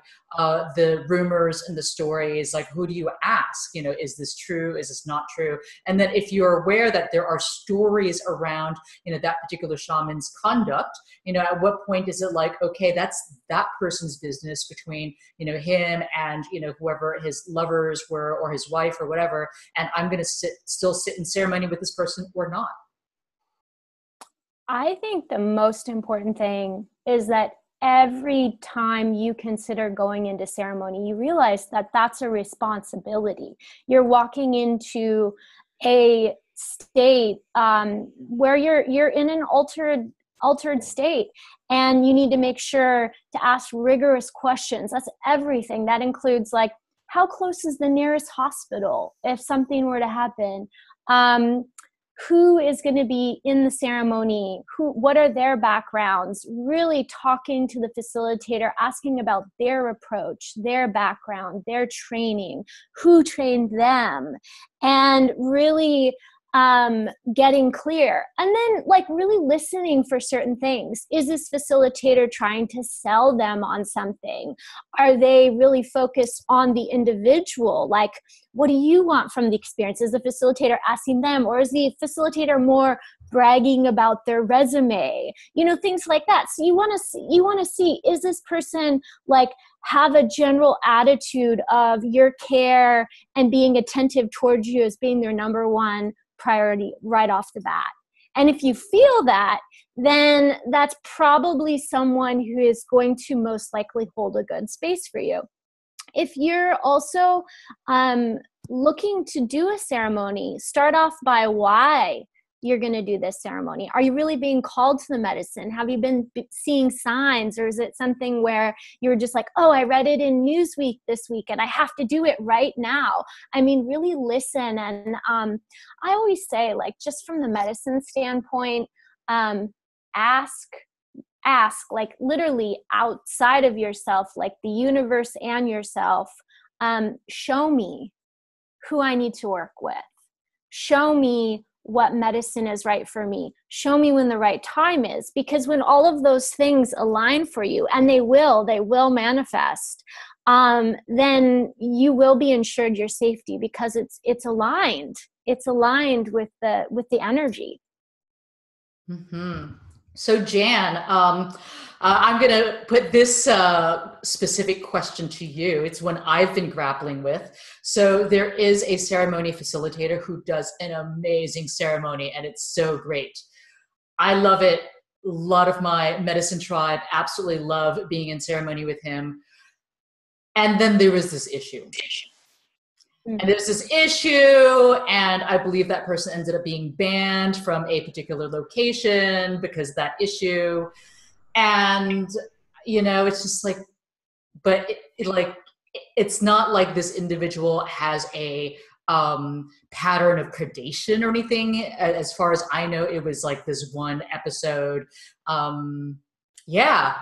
the rumors and the stories. Like, who do you ask? You know, is this true? Is this not true? And then if you're aware that there are stories around, you know, that particular shaman's conduct, you know, at what point is it like, okay, that's that person's business between, you know, him and, you know, whoever his lovers were or his wife or whatever, and I'm going to still sit in ceremony with this person or not?
I think the most important thing is that every time you consider going into ceremony, you realize that that's a responsibility. You're walking into a state where you're in an altered state, and you need to make sure to ask rigorous questions. That's everything. That includes, like, how close is the nearest hospital if something were to happen? Who is going to be in the ceremony? What are their backgrounds? Really talking to the facilitator, asking about their approach, their background, their training, who trained them, and really getting clear. And then, like, really listening for certain things. Is this facilitator trying to sell them on something? Are they really focused on the individual? Like, what do you want from the experience? Is the facilitator asking them, or is the facilitator more bragging about their resume? You know, things like that. So you want to see, is this person, like, have a general attitude of your care and being attentive towards you as being their number one priority right off the bat? And if you feel that, then that's probably someone who is going to most likely hold a good space for you. If you're also looking to do a ceremony, start off by why you're going to do this ceremony. Are you really being called to the medicine? Have you been seeing signs? Or is it something where you're just like, oh, I read it in Newsweek this week and I have to do it right now? I mean, really listen. And I always say, like, just from the medicine standpoint, ask, like, literally outside of yourself, like the universe and yourself, show me who I need to work with. Show me what medicine is right for me. Show me when the right time is. Because when all of those things align for you, and they will manifest, then you will be ensured your safety, because it's aligned. It's aligned with the energy.
Mm-hmm. So Jan, I'm going to put this specific question to you. It's one I've been grappling with. So there is a ceremony facilitator who does an amazing ceremony, and it's so great. I love it lot of my medicine tribe absolutely love being in ceremony with him. And then there was this issue. And there's this issue, and I believe that person ended up being banned from a particular location because of that issue. And, you know, it's just like, but it's not like this individual has a pattern of predation or anything. As far as I know, it was like this one episode. Yeah.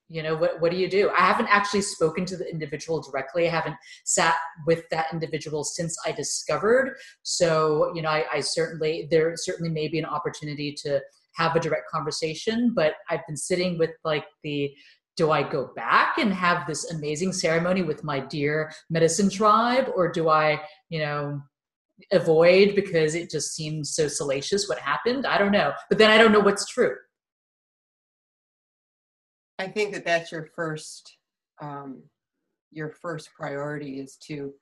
You know, what do you do? I haven't actually spoken to the individual directly. I haven't sat with that individual since I discovered. So, you know, there certainly may be an opportunity to have a direct conversation, but I've been sitting with like do I go back and have this amazing ceremony with my dear medicine tribe, or do I, you know, avoid because it just seems so salacious what happened? I don't know. But then I don't know what's true.
I think that that's your first priority, is to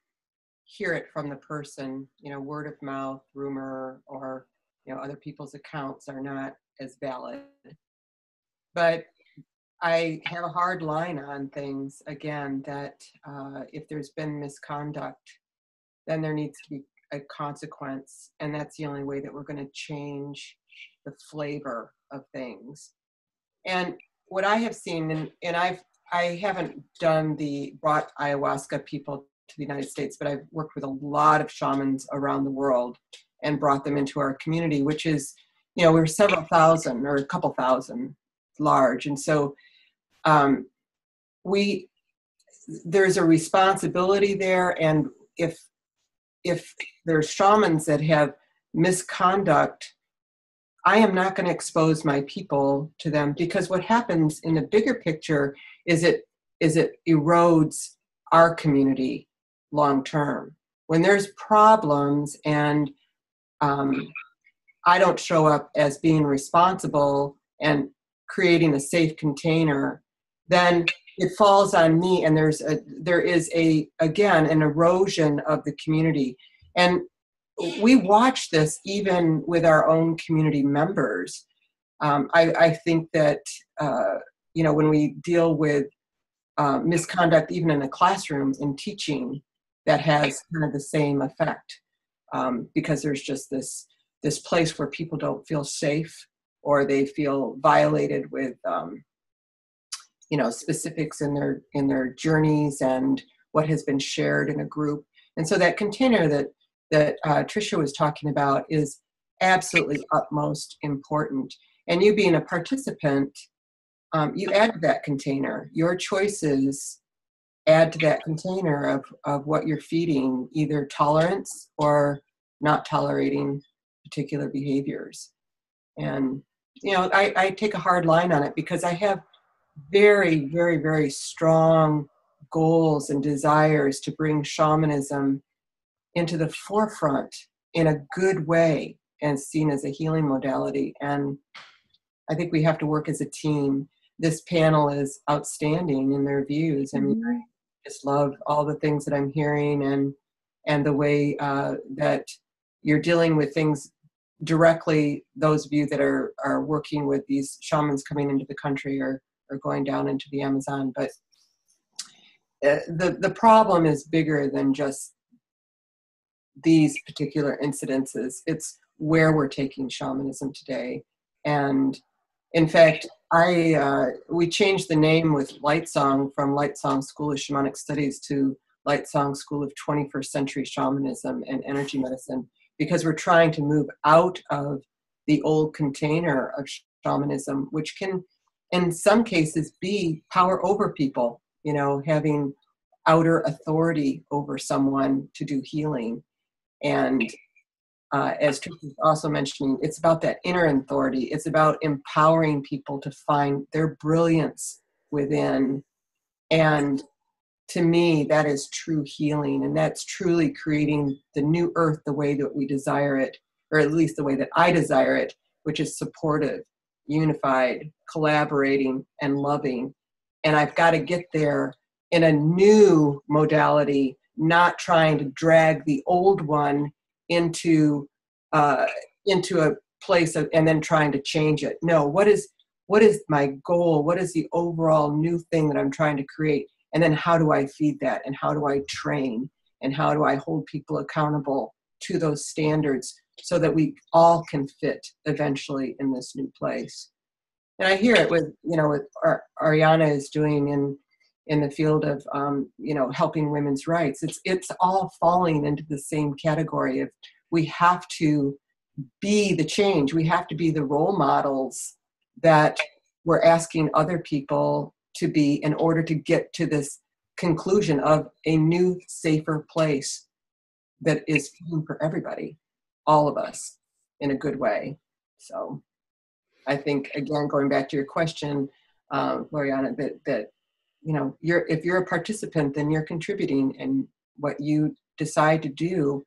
hear it from the person. You know, word of mouth, rumor, or, you know, other people's accounts are not as valid. But I have a hard line on things, again, that if there's been misconduct, then there needs to be a consequence. And that's the only way that we're going to change the flavor of things. And what I have seen, and I haven't brought ayahuasca people to the United States, but I've worked with a lot of shamans around the world and brought them into our community, which is, you know, we're several thousand or a couple thousand large. And so there's a responsibility there. And if there's shamans that have misconduct, I am not going to expose my people to them, because what happens in the bigger picture is it erodes our community long term. When there's problems and I don't show up as being responsible and creating a safe container, then it falls on me, and there is again an erosion of the community. And we watch this even with our own community members. I think that, you know, when we deal with misconduct, even in a classroom in teaching, that has kind of the same effect, because there's just this place where people don't feel safe, or they feel violated with, you know, specifics in their journeys and what has been shared in a group. And so that container that Tricia was talking about is absolutely utmost important. And you being a participant, you add to that container. Your choices add to that container of what you're feeding, either tolerance or not tolerating particular behaviors. And, you know, I take a hard line on it, because I have very, very, very strong goals and desires to bring shamanism into the forefront in a good way and seen as a healing modality. And I think we have to work as a team. This panel is outstanding in their views. I mean, I just love all the things that I'm hearing, and the way that you're dealing with things directly. Those of you that are working with these shamans coming into the country or going down into the Amazon. But the problem is bigger than just these particular incidences. It's where we're taking shamanism today. And in fact, we changed the name with Lightsong from Lightsong School of Shamanic Studies to Lightsong School of 21st Century Shamanism and Energy Medicine, because we're trying to move out of the old container of shamanism, which can, in some cases, be power over people, you know, having outer authority over someone to do healing. And as Tricia was also mentioning, it's about that inner authority. It's about empowering people to find their brilliance within. And to me, that is true healing. And that's truly creating the new earth the way that we desire it, or at least the way that I desire it, which is supportive, unified, collaborating, and loving. And I've got to get there in a new modality, not trying to drag the old one into a place of, and then trying to change it. No, what is what is my goal? What is the overall new thing that I'm trying to create? And then how do I feed that? And how do I train? And how do I hold people accountable to those standards so that we all can fit eventually in this new place? And I hear it with, what Oriana is doing in the field of, helping women's rights. It's all falling into the same category of, we have to be the change. We have to be the role models that we're asking other people to be in order to get to this conclusion of a new, safer place that is for everybody, all of us, in a good way. So I think, again, going back to your question, Oriana, that if you're a participant, then you're contributing, and what you decide to do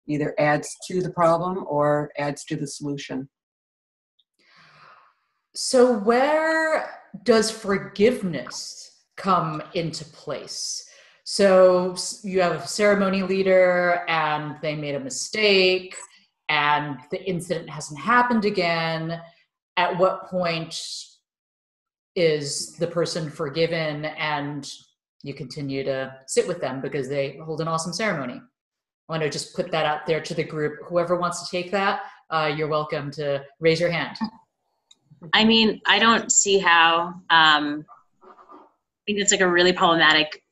either adds to the problem or adds to the solution.
So where does forgiveness come into place? So you have a ceremony leader and they made a mistake and the incident hasn't happened again. At what point is the person forgiven and you continue to sit with them because they hold an awesome ceremony? I want to just put that out there to the group. Whoever wants to take that, you're welcome to raise your hand.
I mean, I don't see how, I think it's like a really problematic,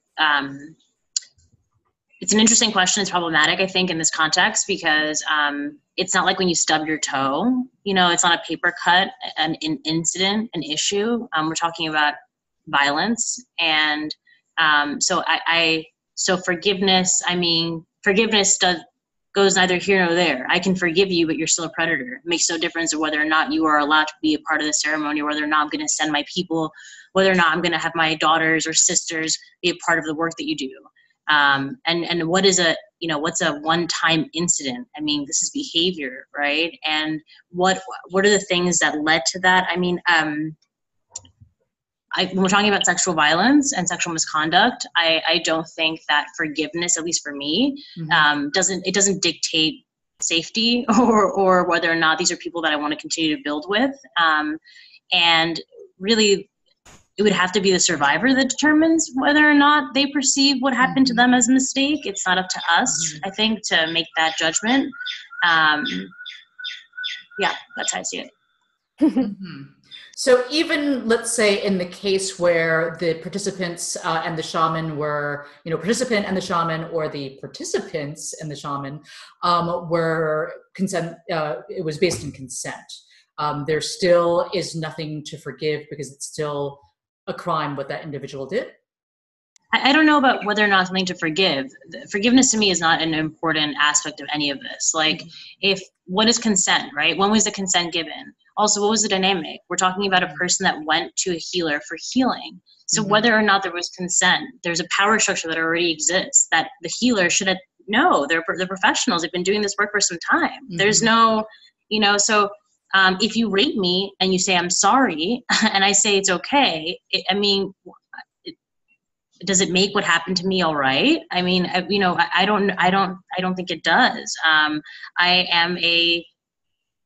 it's an interesting question. It's problematic, I think, in this context, because it's not like when you stub your toe, it's not a paper cut, an incident, an issue. We're talking about violence. And so forgiveness, forgiveness goes neither here nor there. I can forgive you, but you're still a predator. It makes no difference of whether or not you are allowed to be a part of the ceremony, or whether or not I'm going to send my people, whether or not I'm going to have my daughters or sisters be a part of the work that you do. And what is what's a one-time incident? This is behavior, right? And what are the things that led to that? When we're talking about sexual violence and sexual misconduct, I don't think that forgiveness, at least for me, doesn't dictate safety or whether or not these are people that I want to continue to build with. And really, it would have to be the survivor that determines whether or not they perceive what happened to them as a mistake. It's not up to us, I think, to make that judgment. Yeah, that's how I see it.
Mm-hmm. So even, let's say, in the case where the participants and the shaman were, participant and the shaman, or the participants and the shaman were consent, it was based in consent. There still is nothing to forgive because it's still a crime what that individual did.
I don't know about whether or not something to forgive. Forgiveness to me is not an important aspect of any of this. Like, what is consent, right? When was the consent given? Also, what was the dynamic? We're talking about a person that went to a healer for healing. So whether or not there was consent, there's a power structure that already exists that the healer should have known. They're professionals. They've been doing this work for some time. There's no, so if you rape me and you say, I'm sorry, and I say it's okay, does it make what happened to me all right? I don't think it does. I am a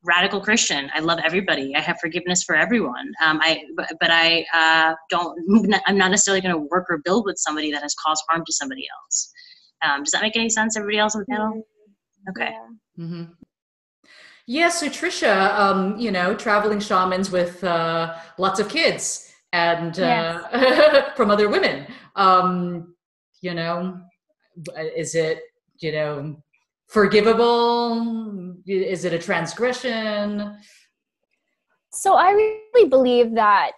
radical Christian. I love everybody. I have forgiveness for everyone. I'm not necessarily going to work or build with somebody that has caused harm to somebody else. Does that make any sense? Everybody else on the panel? Okay.
Yeah. Yeah. So Tricia, traveling shamans with lots of kids and from other women. Is it, forgivable? Is it a transgression?
So I really believe that,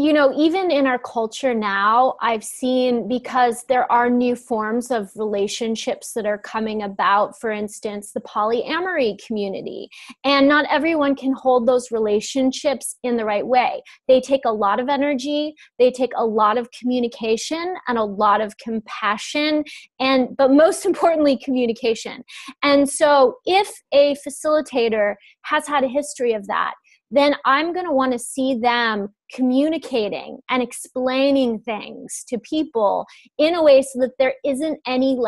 even in our culture now, I've seen, because there are new forms of relationships that are coming about, for instance, the polyamory community, and not everyone can hold those relationships in the right way. They take a lot of energy, they take a lot of communication and a lot of compassion, but most importantly, communication. And so if a facilitator has had a history of that, then I'm going to want to see them communicating and explaining things to people in a way so that there isn't any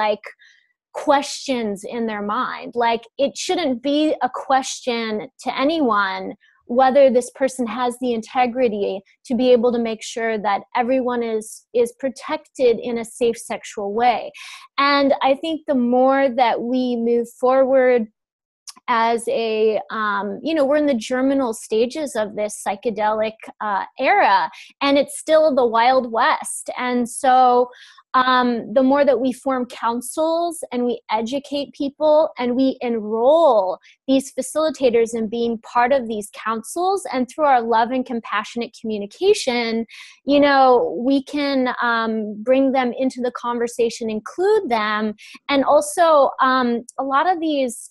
questions in their mind. It shouldn't be a question to anyone whether this person has the integrity to be able to make sure that everyone is protected in a safe sexual way. And I think the more that we move forward as a, we're in the germinal stages of this psychedelic era, and it's still the Wild West. And so the more that we form councils and we educate people and we enroll these facilitators in being part of these councils, and through our love and compassionate communication, we can bring them into the conversation, include them. And also a lot of these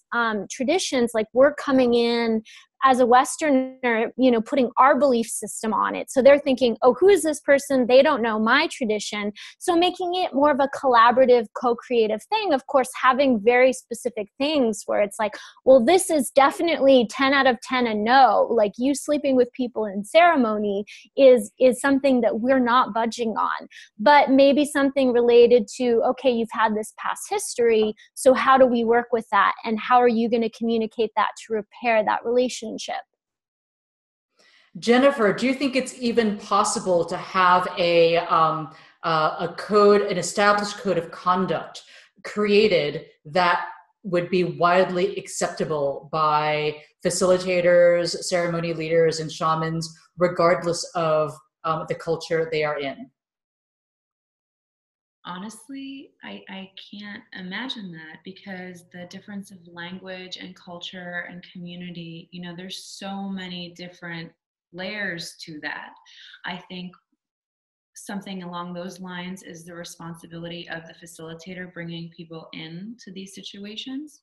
traditions, like we're coming in as a Westerner, putting our belief system on it. So they're thinking, oh, who is this person? They don't know my tradition. So making it more of a collaborative, co-creative thing, of course, having very specific things where it's like, well, this is definitely 10 out of 10 a no. Like, you sleeping with people in ceremony is something that we're not budging on. But maybe something related to, okay, you've had this past history, so how do we work with that? And how are you going to communicate that to repair that relationship?
Jennifer, do you think it's even possible to have a code, an established code of conduct created that would be widely acceptable by facilitators, ceremony leaders, and shamans, regardless of the culture they are in?
Honestly, I can't imagine that, because the difference of language and culture and community, there's so many different layers to that. I think something along those lines is the responsibility of the facilitator bringing people into these situations,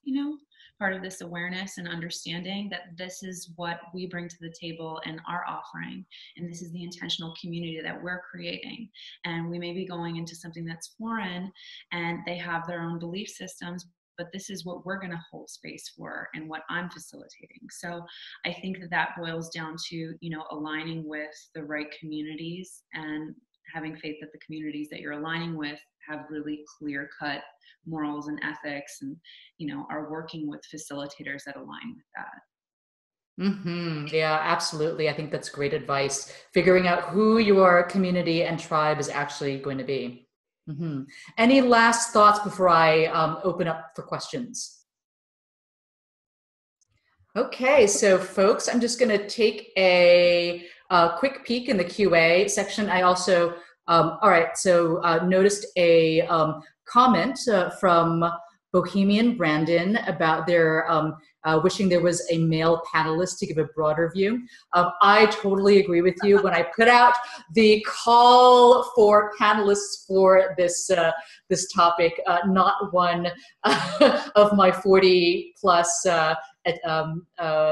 part of this awareness and understanding that this is what we bring to the table in our offering, and this is the intentional community that we're creating. And we may be going into something that's foreign and they have their own belief systems, but this is what we're going to hold space for and what I'm facilitating. So I think that boils down to, aligning with the right communities and having faith that the communities that you're aligning with have really clear-cut morals and ethics, and are working with facilitators that align with that.
Mm-hmm. Yeah, absolutely. I think that's great advice. Figuring out who your community and tribe is actually going to be. Mm-hmm. Any last thoughts before I open up for questions? Okay, so folks, I'm just going to take a quick peek in the QA section. I also, all right, so noticed a comment from Bohemian Brandon about their wishing there was a male panelist to give a broader view. I totally agree with you. When I put out the call for panelists for this this topic, not one of my 40 plus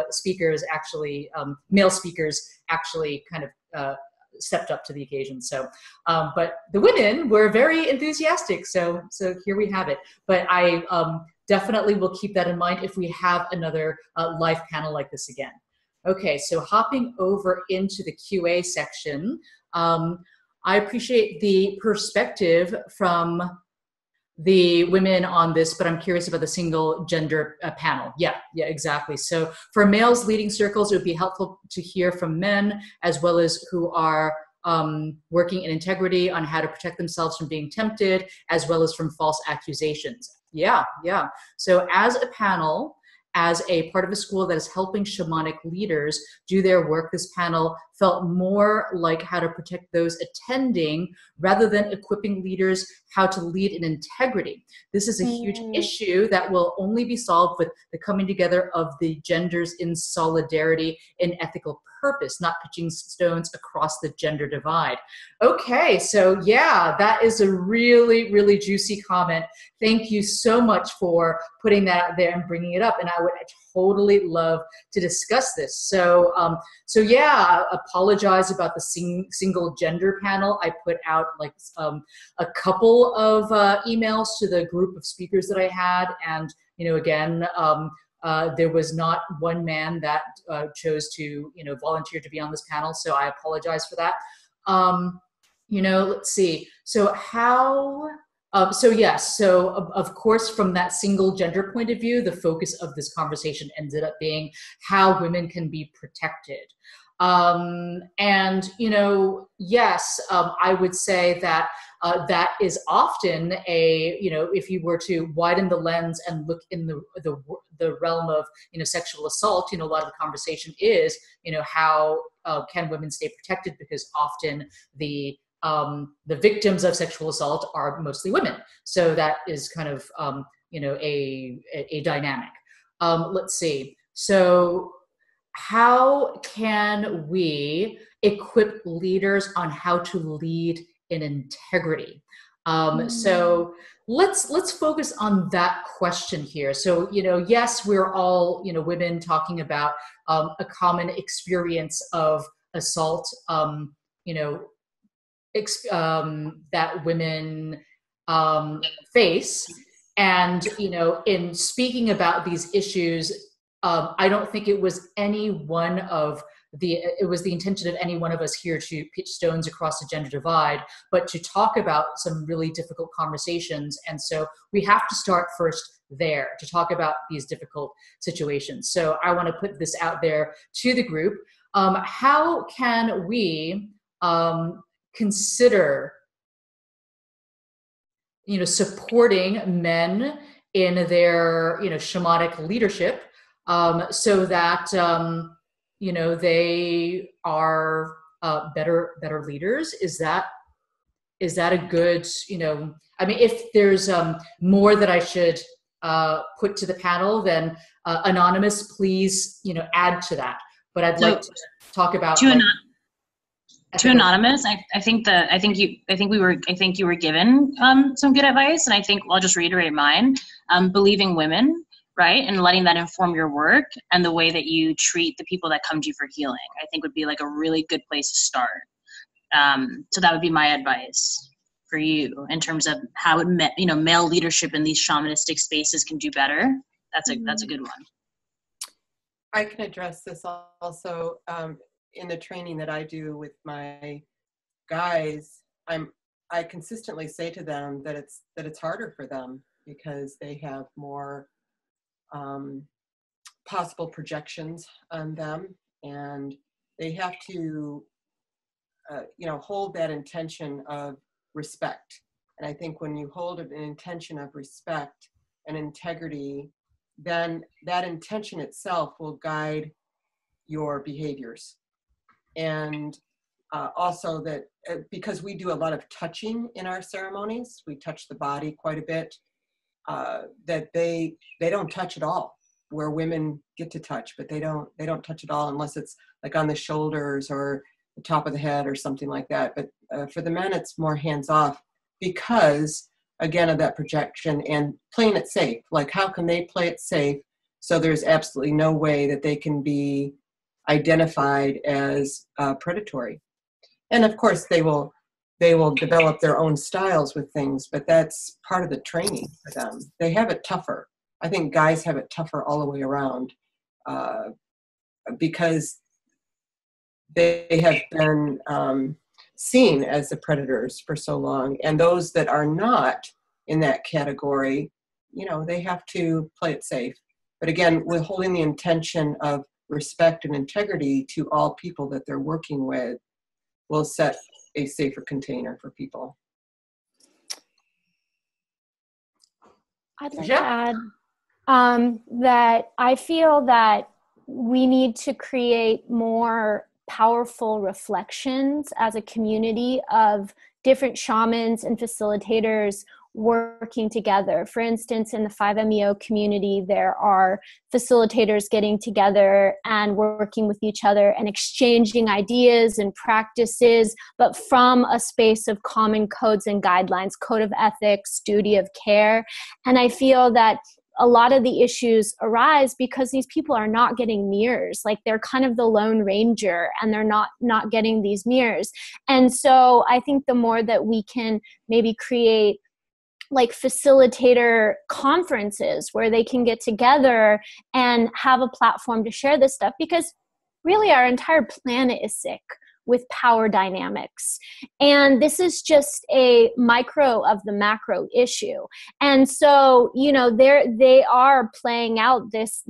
speakers actually, male speakers actually kind of stepped up to the occasion. So, but the women were very enthusiastic. So here we have it. But I definitely will keep that in mind if we have another live panel like this again. Okay, so hopping over into the QA section, I appreciate the perspective from the women on this, but I'm curious about the single gender panel. Yeah, exactly. So for males leading circles, it would be helpful to hear from men as well as who are working in integrity on how to protect themselves from being tempted, as well as from false accusations. Yeah. So as a panel, as a part of a school that is helping shamanic leaders do their work, this panel felt more like how to protect those attending rather than equipping leaders how to lead in integrity. This is a huge issue that will only be solved with the coming together of the genders in solidarity in ethical purpose, not pitching stones across the gender divide. Okay, so yeah, that is a really, really juicy comment. Thank you so much for putting that out there and bringing it up. And I would totally love to discuss this. So, yeah, apologize about the single gender panel. I put out like a couple of emails to the group of speakers that I had, and again, there was not one man that chose to volunteer to be on this panel. So I apologize for that. Let's see. So how So yes, so of course, from that single gender point of view, the focus of this conversation ended up being how women can be protected. And, you know, yes, I would say that that is often a, you know, if you were to widen the lens and look in the realm of, you know, sexual assault, you know, a lot of the conversation is, you know, how can women stay protected, because often the victims of sexual assault are mostly women. So that is kind of, you know, a dynamic. Let's see. So how can we equip leaders on how to lead in integrity? So let's focus on that question here. So, you know, yes, we're all, you know, women talking about a common experience of assault, you know, that women face. And, you know, in speaking about these issues, I don't think it was it was the intention of any one of us here to pitch stones across the gender divide, but to talk about some really difficult conversations. And so we have to start first there to talk about these difficult situations. So I want to put this out there to the group. How can we consider, you know, supporting men in their, you know, shamanic leadership, so that, you know, they are better leaders? Is that a good, you know, I mean, if there's more that I should put to the panel, then Anonymous, please, you know, add to that. But I'd like to talk about
to Anonymous. I think you were given some good advice, and I think I'll just reiterate mine. Believing women, right, and letting that inform your work and the way that you treat the people that come to you for healing, I think would be like a really good place to start. So that would be my advice for you in terms of how you know, male leadership in these shamanistic spaces can do better. That's a good one.
I can address this also. In the training that I do with my guys, I consistently say to them that it's harder for them because they have more possible projections on them, and they have to you know, hold that intention of respect. And I think when you hold an intention of respect and integrity, then that intention itself will guide your behaviors. And also that because we do a lot of touching in our ceremonies, we touch the body quite a bit, that they don't touch at all, where women get to touch, but they don't touch at all unless it's like on the shoulders or the top of the head or something like that. But for the men, it's more hands off because, again, of that projection and playing it safe. Like, how can they play it safe so there's absolutely no way that they can be identified as predatory? And of course, they will develop their own styles with things, but that's part of the training for them. They have it tougher. I think guys have it tougher all the way around because they have been seen as the predators for so long. And those that are not in that category, you know, they have to play it safe. But again, with holding the intention of respect and integrity to all people that they're working with will set a safer container for people.
I'd like to add that I feel that we need to create more powerful reflections as a community of different shamans and facilitators working together. For instance, in the 5MEO community, there are facilitators getting together and working with each other and exchanging ideas and practices, but from a space of common codes and guidelines, code of ethics, duty of care. And I feel that a lot of the issues arise because these people are not getting mirrors. Like, they're kind of the Lone Ranger and they're not getting these mirrors. And so I think the more that we can maybe create like facilitator conferences where they can get together and have a platform to share this stuff, because really our entire planet is sick. with power dynamics. And this is just a micro of the macro issue. And so, they are playing out this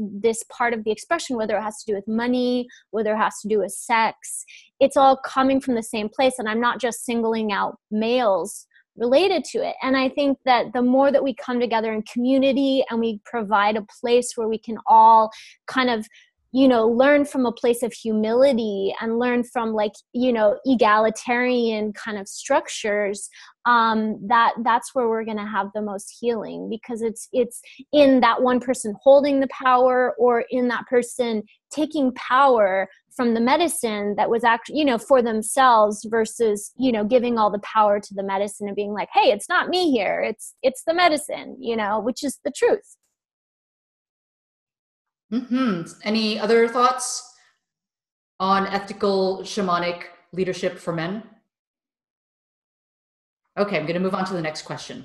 part of the expression, whether it has to do with money, whether it has to do with sex. It's all coming from the same place. And I'm not just singling out males related to it. And I think that the more that we come together in community and we provide a place where we can all kind of learn from a place of humility and learn from egalitarian kind of structures, that's where we're going to have the most healing, because it's in that one person holding the power, or in that person taking power from the medicine that was actually, for themselves, versus, giving all the power to the medicine and being like, hey, it's not me here. It's the medicine, which is the truth.
Any other thoughts on ethical shamanic leadership for men? Okay, I'm going to move on to the next question.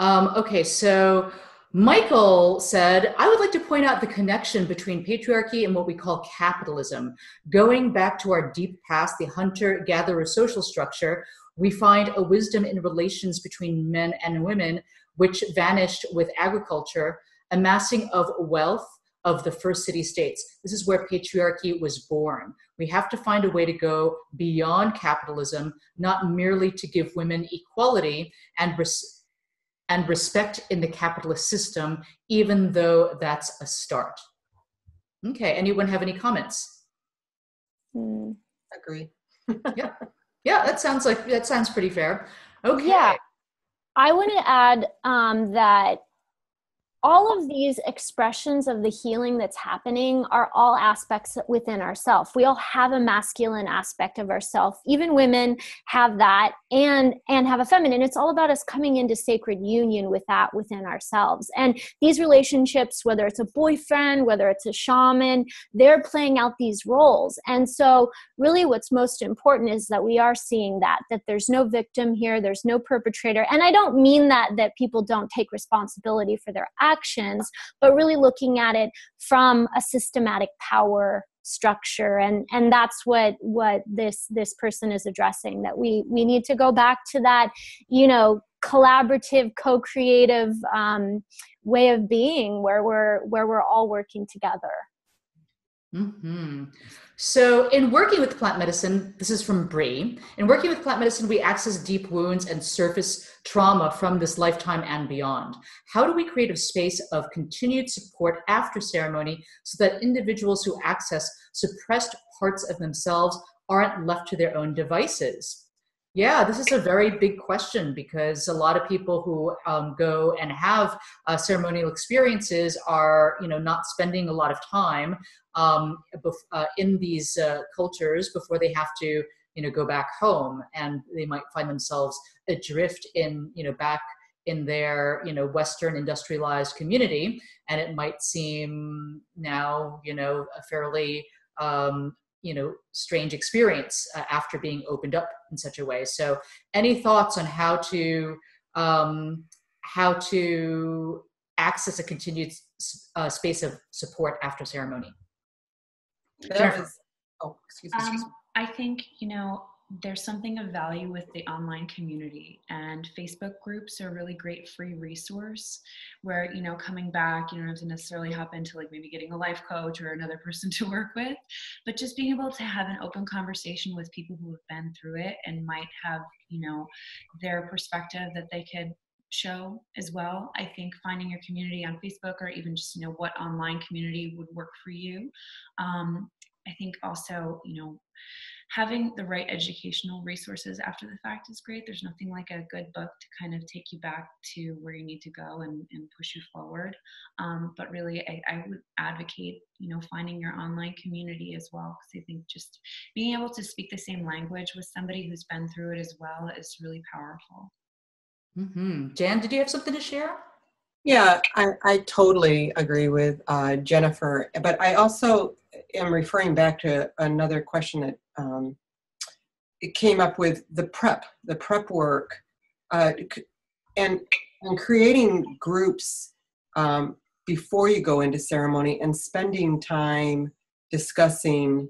Okay, so Michael said, I would like to point out the connection between patriarchy and what we call capitalism. Going back to our deep past, the hunter-gatherer social structure, we find a wisdom in relations between men and women, which vanished with agriculture, amassing of wealth of the first city-states. This is where patriarchy was born. We have to find a way to go beyond capitalism, not merely to give women equality and respect in the capitalist system, even though that's a start. Okay, anyone have any comments?
Agree.
Yeah, that sounds pretty fair. Okay.
Yeah, I want to add that all of these expressions of the healing that's happening are all aspects within ourself. We all have a masculine aspect of ourself. Even women have that, and have a feminine. It's all about us coming into sacred union with that within ourselves. And these relationships, whether it's a boyfriend, whether it's a shaman, they're playing out these roles. And so really what's most important is that we are seeing that there's no victim here, there's no perpetrator. And I don't mean that people don't take responsibility for their actions, but really looking at it from a systematic power structure. And that's what this person is addressing, that we need to go back to that, collaborative, co-creative way of being where we're all working together.
So in working with plant medicine, this is from Bree, in working with plant medicine, we access deep wounds and surface trauma from this lifetime and beyond. How do we create a space of continued support after ceremony so that individuals who access suppressed parts of themselves aren't left to their own devices? Yeah, this is a very big question, because a lot of people who go and have ceremonial experiences are, not spending a lot of time in these cultures before they have to, go back home, and they might find themselves adrift in, back in their, Western industrialized community, and it might seem now, a fairly strange experience after being opened up in such a way. So any thoughts on how to access a continued space of support after ceremony?
Excuse me.
I think, there's something of value with the online community, and Facebook groups are a really great free resource where, coming back, you don't have to necessarily hop into maybe getting a life coach or another person to work with, but just being able to have an open conversation with people who have been through it and might have, their perspective that they could show as well. I think finding your community on Facebook, or even just, what online community would work for you. I think also, having the right educational resources after the fact is great. There's nothing like a good book to kind of take you back to where you need to go and push you forward. But really, I would advocate, finding your online community as well, because I think just being able to speak the same language with somebody who's been through it as well is really powerful.
Jan, did you have something to share?
Yeah, I totally agree with Jennifer, but I also am referring back to another question that it came up with the prep work, and creating groups before you go into ceremony and spending time discussing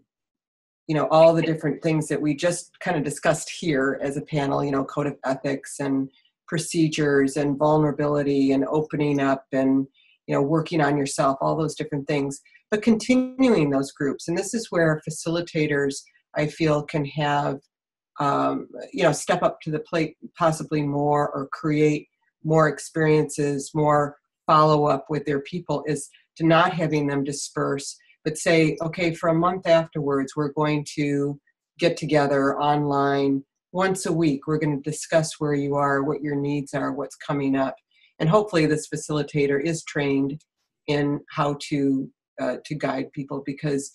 all the different things that we just kind of discussed here as a panel, code of ethics and procedures and vulnerability and opening up and, working on yourself, all those different things, but continuing those groups. And this is where facilitators, I feel, can have, step up to the plate possibly more, or create more experiences, more follow-up with their people, is to not having them disperse, but say, okay, for a month afterwards, we're going to get together online once a week. We're going to discuss where you are, what your needs are, what's coming up. And hopefully this facilitator is trained in how to guide people, because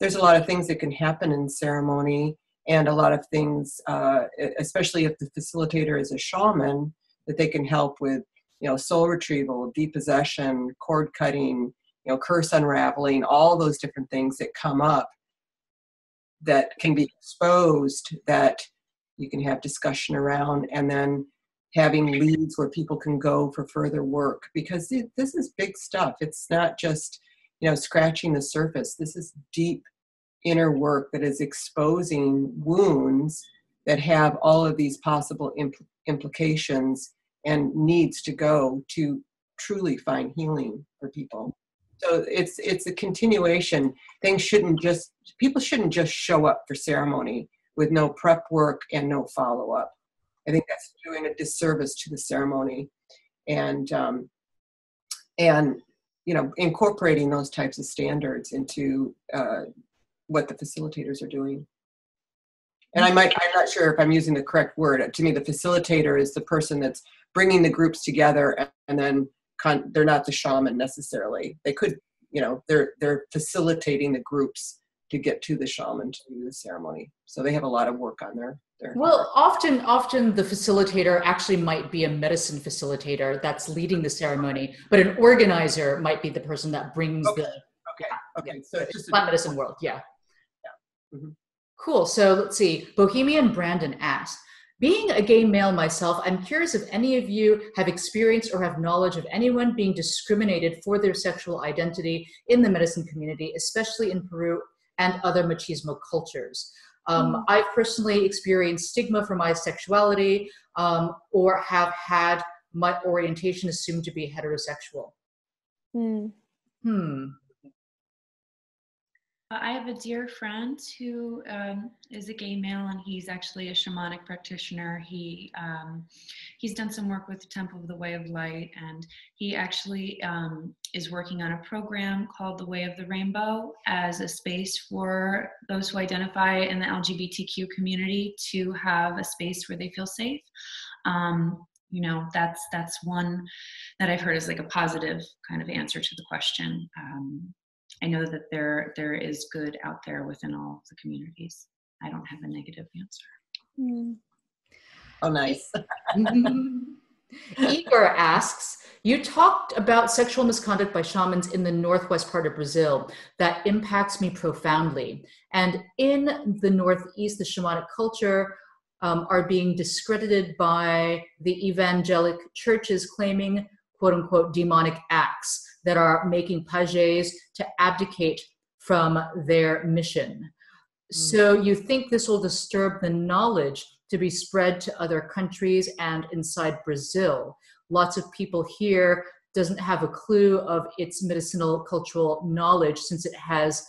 there's a lot of things that can happen in ceremony, and a lot of things, especially if the facilitator is a shaman, that they can help with, soul retrieval, depossession, cord cutting, curse unraveling, all those different things that come up that can be exposed, that you can have discussion around, and then having leads where people can go for further work, because this is big stuff. It's not just, scratching the surface. This is deep inner work that is exposing wounds that have all of these possible implications and needs to go to truly find healing for people. So it's a continuation. People shouldn't just show up for ceremony with no prep work and no follow-up. I think that's doing a disservice to the ceremony, and incorporating those types of standards into what the facilitators are doing. And I'm not sure if I'm using the correct word. To me, the facilitator is the person that's bringing the groups together, and then they're not the shaman necessarily. They could, they're facilitating the groups to get to the shaman to do the ceremony. So they have a lot of work on their
Well, often the facilitator actually might be a medicine facilitator that's leading the ceremony, but an organizer might be the person that brings
Okay. So
it's
it's just
plant medicine world. Yeah.
Mm-hmm.
Cool. So let's see. Bohemian Brandon asks, being a gay male myself, I'm curious if any of you have experienced or have knowledge of anyone being discriminated for their sexual identity in the medicine community, especially in Peru and other machismo cultures. I've personally experienced stigma for my sexuality, or have had my orientation assumed to be heterosexual.
I have a dear friend who is a gay male, and he's actually a shamanic practitioner. He's done some work with the Temple of the Way of Light, and he actually is working on a program called the Way of the Rainbow as a space for those who identify in the LGBTQ community to have a space where they feel safe. That's one that I've heard is like a positive kind of answer to the question. I know that there is good out there within all the communities. I don't have a negative answer.
Oh, nice.
Igor asks, you talked about sexual misconduct by shamans in the northwest part of Brazil. That impacts me profoundly. And in the northeast, the shamanic culture are being discredited by the evangelic churches claiming, quote unquote, demonic acts that are making pages to abdicate from their mission. So you think this will disturb the knowledge to be spread to other countries and inside Brazil? Lots of people here doesn't have a clue of its medicinal cultural knowledge, since it has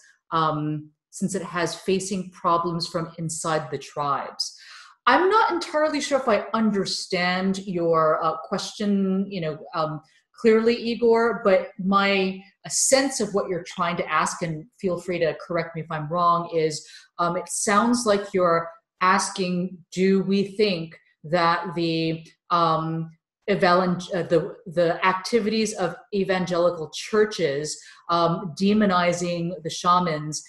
facing problems from inside the tribes. I'm not entirely sure if I understand your question, clearly, Igor, but my sense of what you're trying to ask, and feel free to correct me if I'm wrong, is it sounds like you're asking, do we think that the activities of evangelical churches demonizing the shamans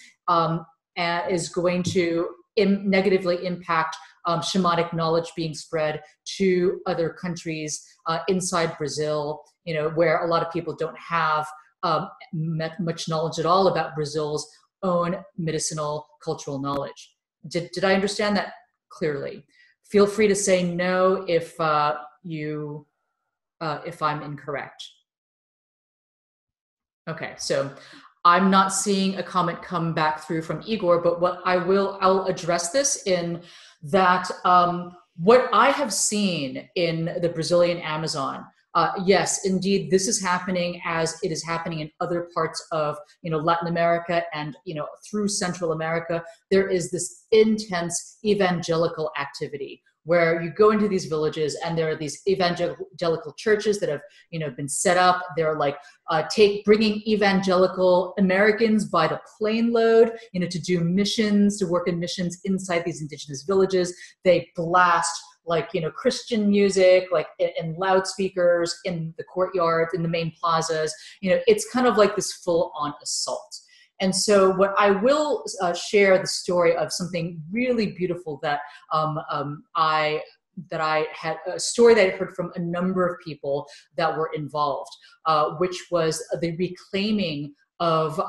is going to negatively impact shamanic knowledge being spread to other countries inside Brazil, where a lot of people don't have much knowledge at all about Brazil's own medicinal cultural knowledge. Did I understand that clearly? Feel free to say no if I'm incorrect. Okay, so I'm not seeing a comment come back through from Igor, but what I'll address this in that what I have seen in the Brazilian Amazon, yes, indeed, this is happening as it is happening in other parts of, Latin America and, through Central America. There is this intense evangelical activity where you go into these villages and there are these evangelical churches that have, been set up. They're like bringing evangelical Americans by the plane load, to do missions, to work in missions inside these indigenous villages. They blast Christian music, in loudspeakers, in the courtyards, in the main plazas. It's kind of like this full-on assault. And so what I will share the story of something really beautiful that I had a story that I heard from a number of people that were involved, which was the reclaiming of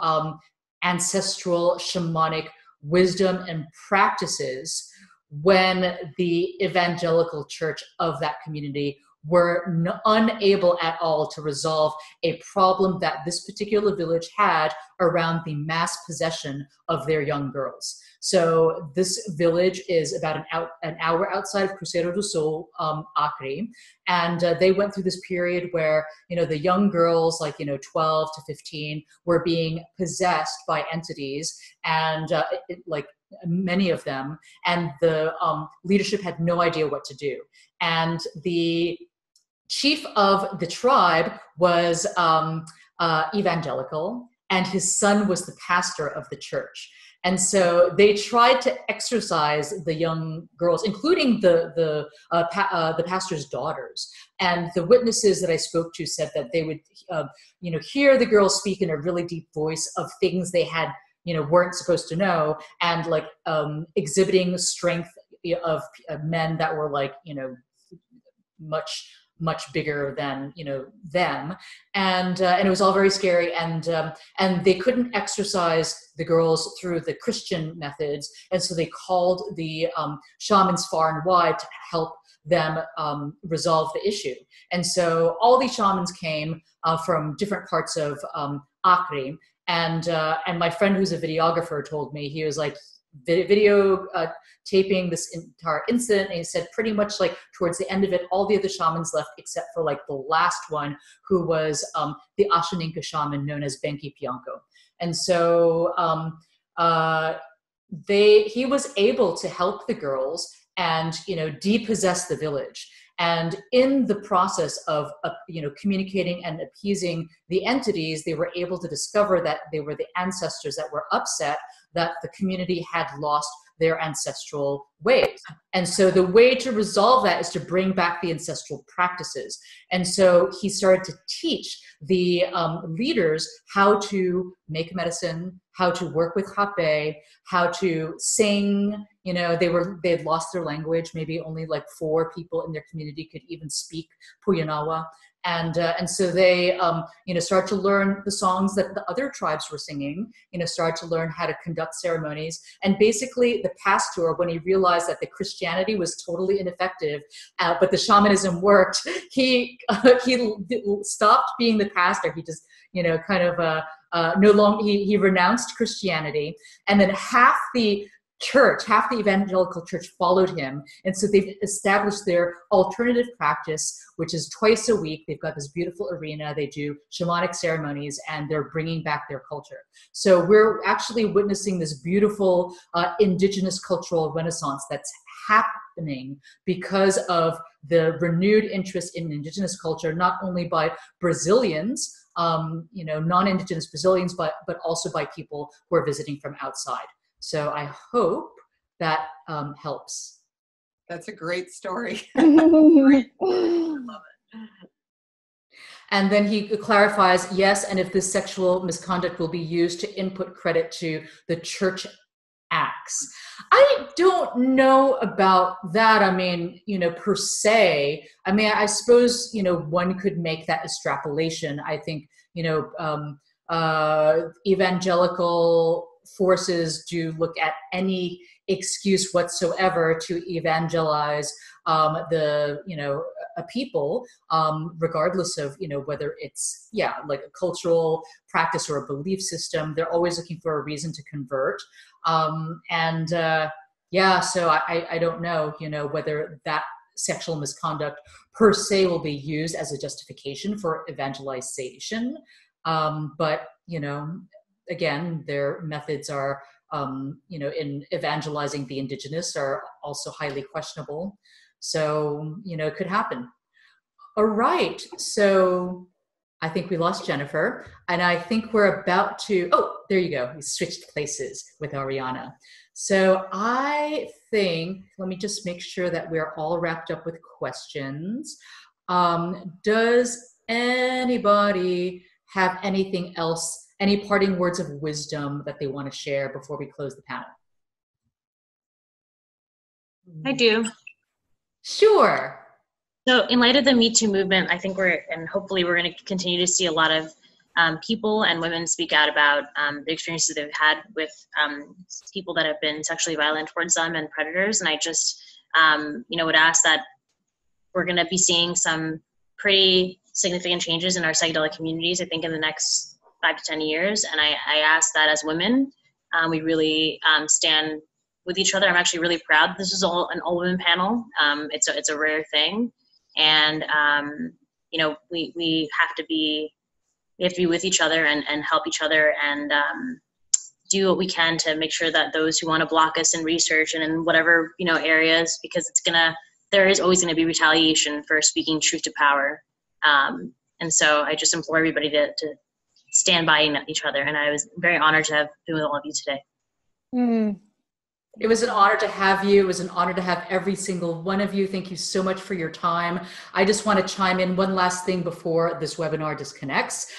ancestral shamanic wisdom and practices when the evangelical church of that community were unable at all to resolve a problem that this particular village had around the mass possession of their young girls. So this village is about an hour outside of Cruzeiro do Sul, Acre, and they went through this period where the young girls, 12 to 15, were being possessed by entities, and many of them, and the leadership had no idea what to do. And the chief of the tribe was evangelical, and his son was the pastor of the church. And so they tried to exorcise the young girls, including the pastor's daughters. And the witnesses that I spoke to said that they would, hear the girls speak in a really deep voice of things they had, weren't supposed to know, and exhibiting strength of men that were much bigger than them, and it was all very scary, and they couldn't exorcise the girls through the Christian methods, and so they called the shamans far and wide to help them resolve the issue. And so all these shamans came from different parts of Acre, and my friend who's a videographer told me, he was video taping this entire incident, and he said pretty much towards the end of it, all the other shamans left except for the last one, who was the Ashaninka shaman known as Benki Pianco. And so he was able to help the girls and depossess the village. And in the process of communicating and appeasing the entities, they were able to discover that they were the ancestors that were upset that the community had lost their ancestral ways. And so the way to resolve that is to bring back the ancestral practices. And so he started to teach the leaders how to make medicine, how to work with hape, how to sing. They had lost their language. Maybe only 4 people in their community could even speak Puyanawa. And so they, started to learn the songs that the other tribes were singing, started to learn how to conduct ceremonies. And basically the pastor, when he realized that the Christianity was totally ineffective, but the shamanism worked, he stopped being the pastor. He just, no longer, he renounced Christianity. And then half the evangelical church followed him. And so they've established their alternative practice, which is twice a week. They've got this beautiful arena. They do shamanic ceremonies, and they're bringing back their culture. So we're actually witnessing this beautiful indigenous cultural renaissance that's happening because of the renewed interest in indigenous culture, not only by Brazilians, non-indigenous Brazilians, but also by people who are visiting from outside. So I hope that helps.
That's a great story.
Great.
Love it.
And then he clarifies, yes, and if this sexual misconduct will be used to input credit to the church acts. I don't know about that. I mean, per se. I mean, I suppose, one could make that extrapolation. I think, evangelical forces do look at any excuse whatsoever to evangelize a people, regardless of, whether it's, like a cultural practice or a belief system. They're always looking for a reason to convert. So I don't know, whether that sexual misconduct per se will be used as a justification for evangelization. But, again, their methods are, in evangelizing the indigenous are also highly questionable. So, it could happen. All right. So I think we lost Jennifer, and I think we're about to, oh, there you go. We switched places with Oriana. So I think, let me just make sure that we're all wrapped up with questions. Does anybody have anything else, any parting words of wisdom that they want to share before we close the panel?
I do.
Sure.
So in light of the Me Too movement, I think hopefully we're going to continue to see a lot of people and women speak out about the experiences they've had with people that have been sexually violent towards them and predators. And I just, would ask that we're going to be seeing some pretty significant changes in our psychedelic communities, I think, in the next 5 to 10 years. And I ask that as women, we really stand with each other. I'm actually really proud. This is all an all-women panel. It's a rare thing. And, we have to be with each other and help each other and do what we can to make sure that those who want to block us in research and in whatever, areas, because there is always going to be retaliation for speaking truth to power. And so I just implore everybody to stand by each other. And I was very honored to have been with all of you today.
Mm.
It was an honor to have you. It was an honor to have every single one of you. Thank you so much for your time. I just want to chime in one last thing before this webinar disconnects,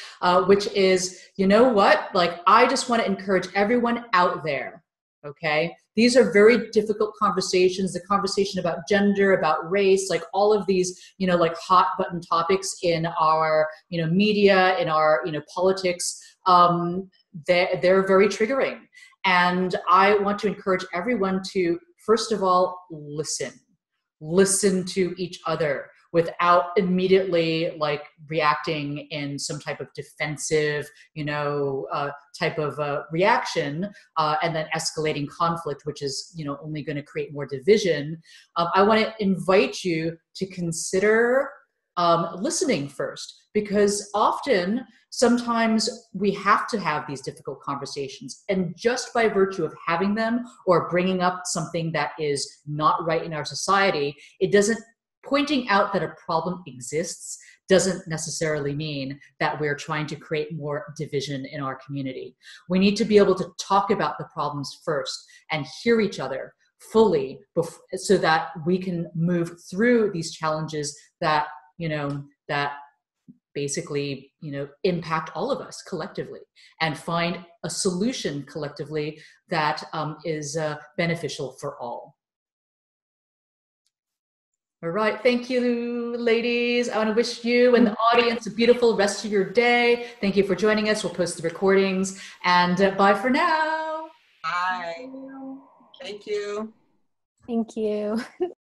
which is, I just want to encourage everyone out there, okay? These are very difficult conversations, the conversation about gender, about race, like all of these, hot button topics in our, media, in our, politics, they're very triggering. And I want to encourage everyone to, first of all, listen to each other without immediately reacting in some type of defensive, type of reaction, and then escalating conflict, which is, only going to create more division. I want to invite you to consider listening first, because sometimes we have to have these difficult conversations, and just by virtue of having them or bringing up something that is not right in our society, pointing out that a problem exists doesn't necessarily mean that we're trying to create more division in our community. We need to be able to talk about the problems first and hear each other fully so that we can move through these challenges that, that basically, impact all of us collectively, and find a solution collectively that is beneficial for all. All right, thank you, ladies. I want to wish you and the audience a beautiful rest of your day. Thank you for joining us. We'll post the recordings, and bye for now.
Bye. Thank you.
Thank you.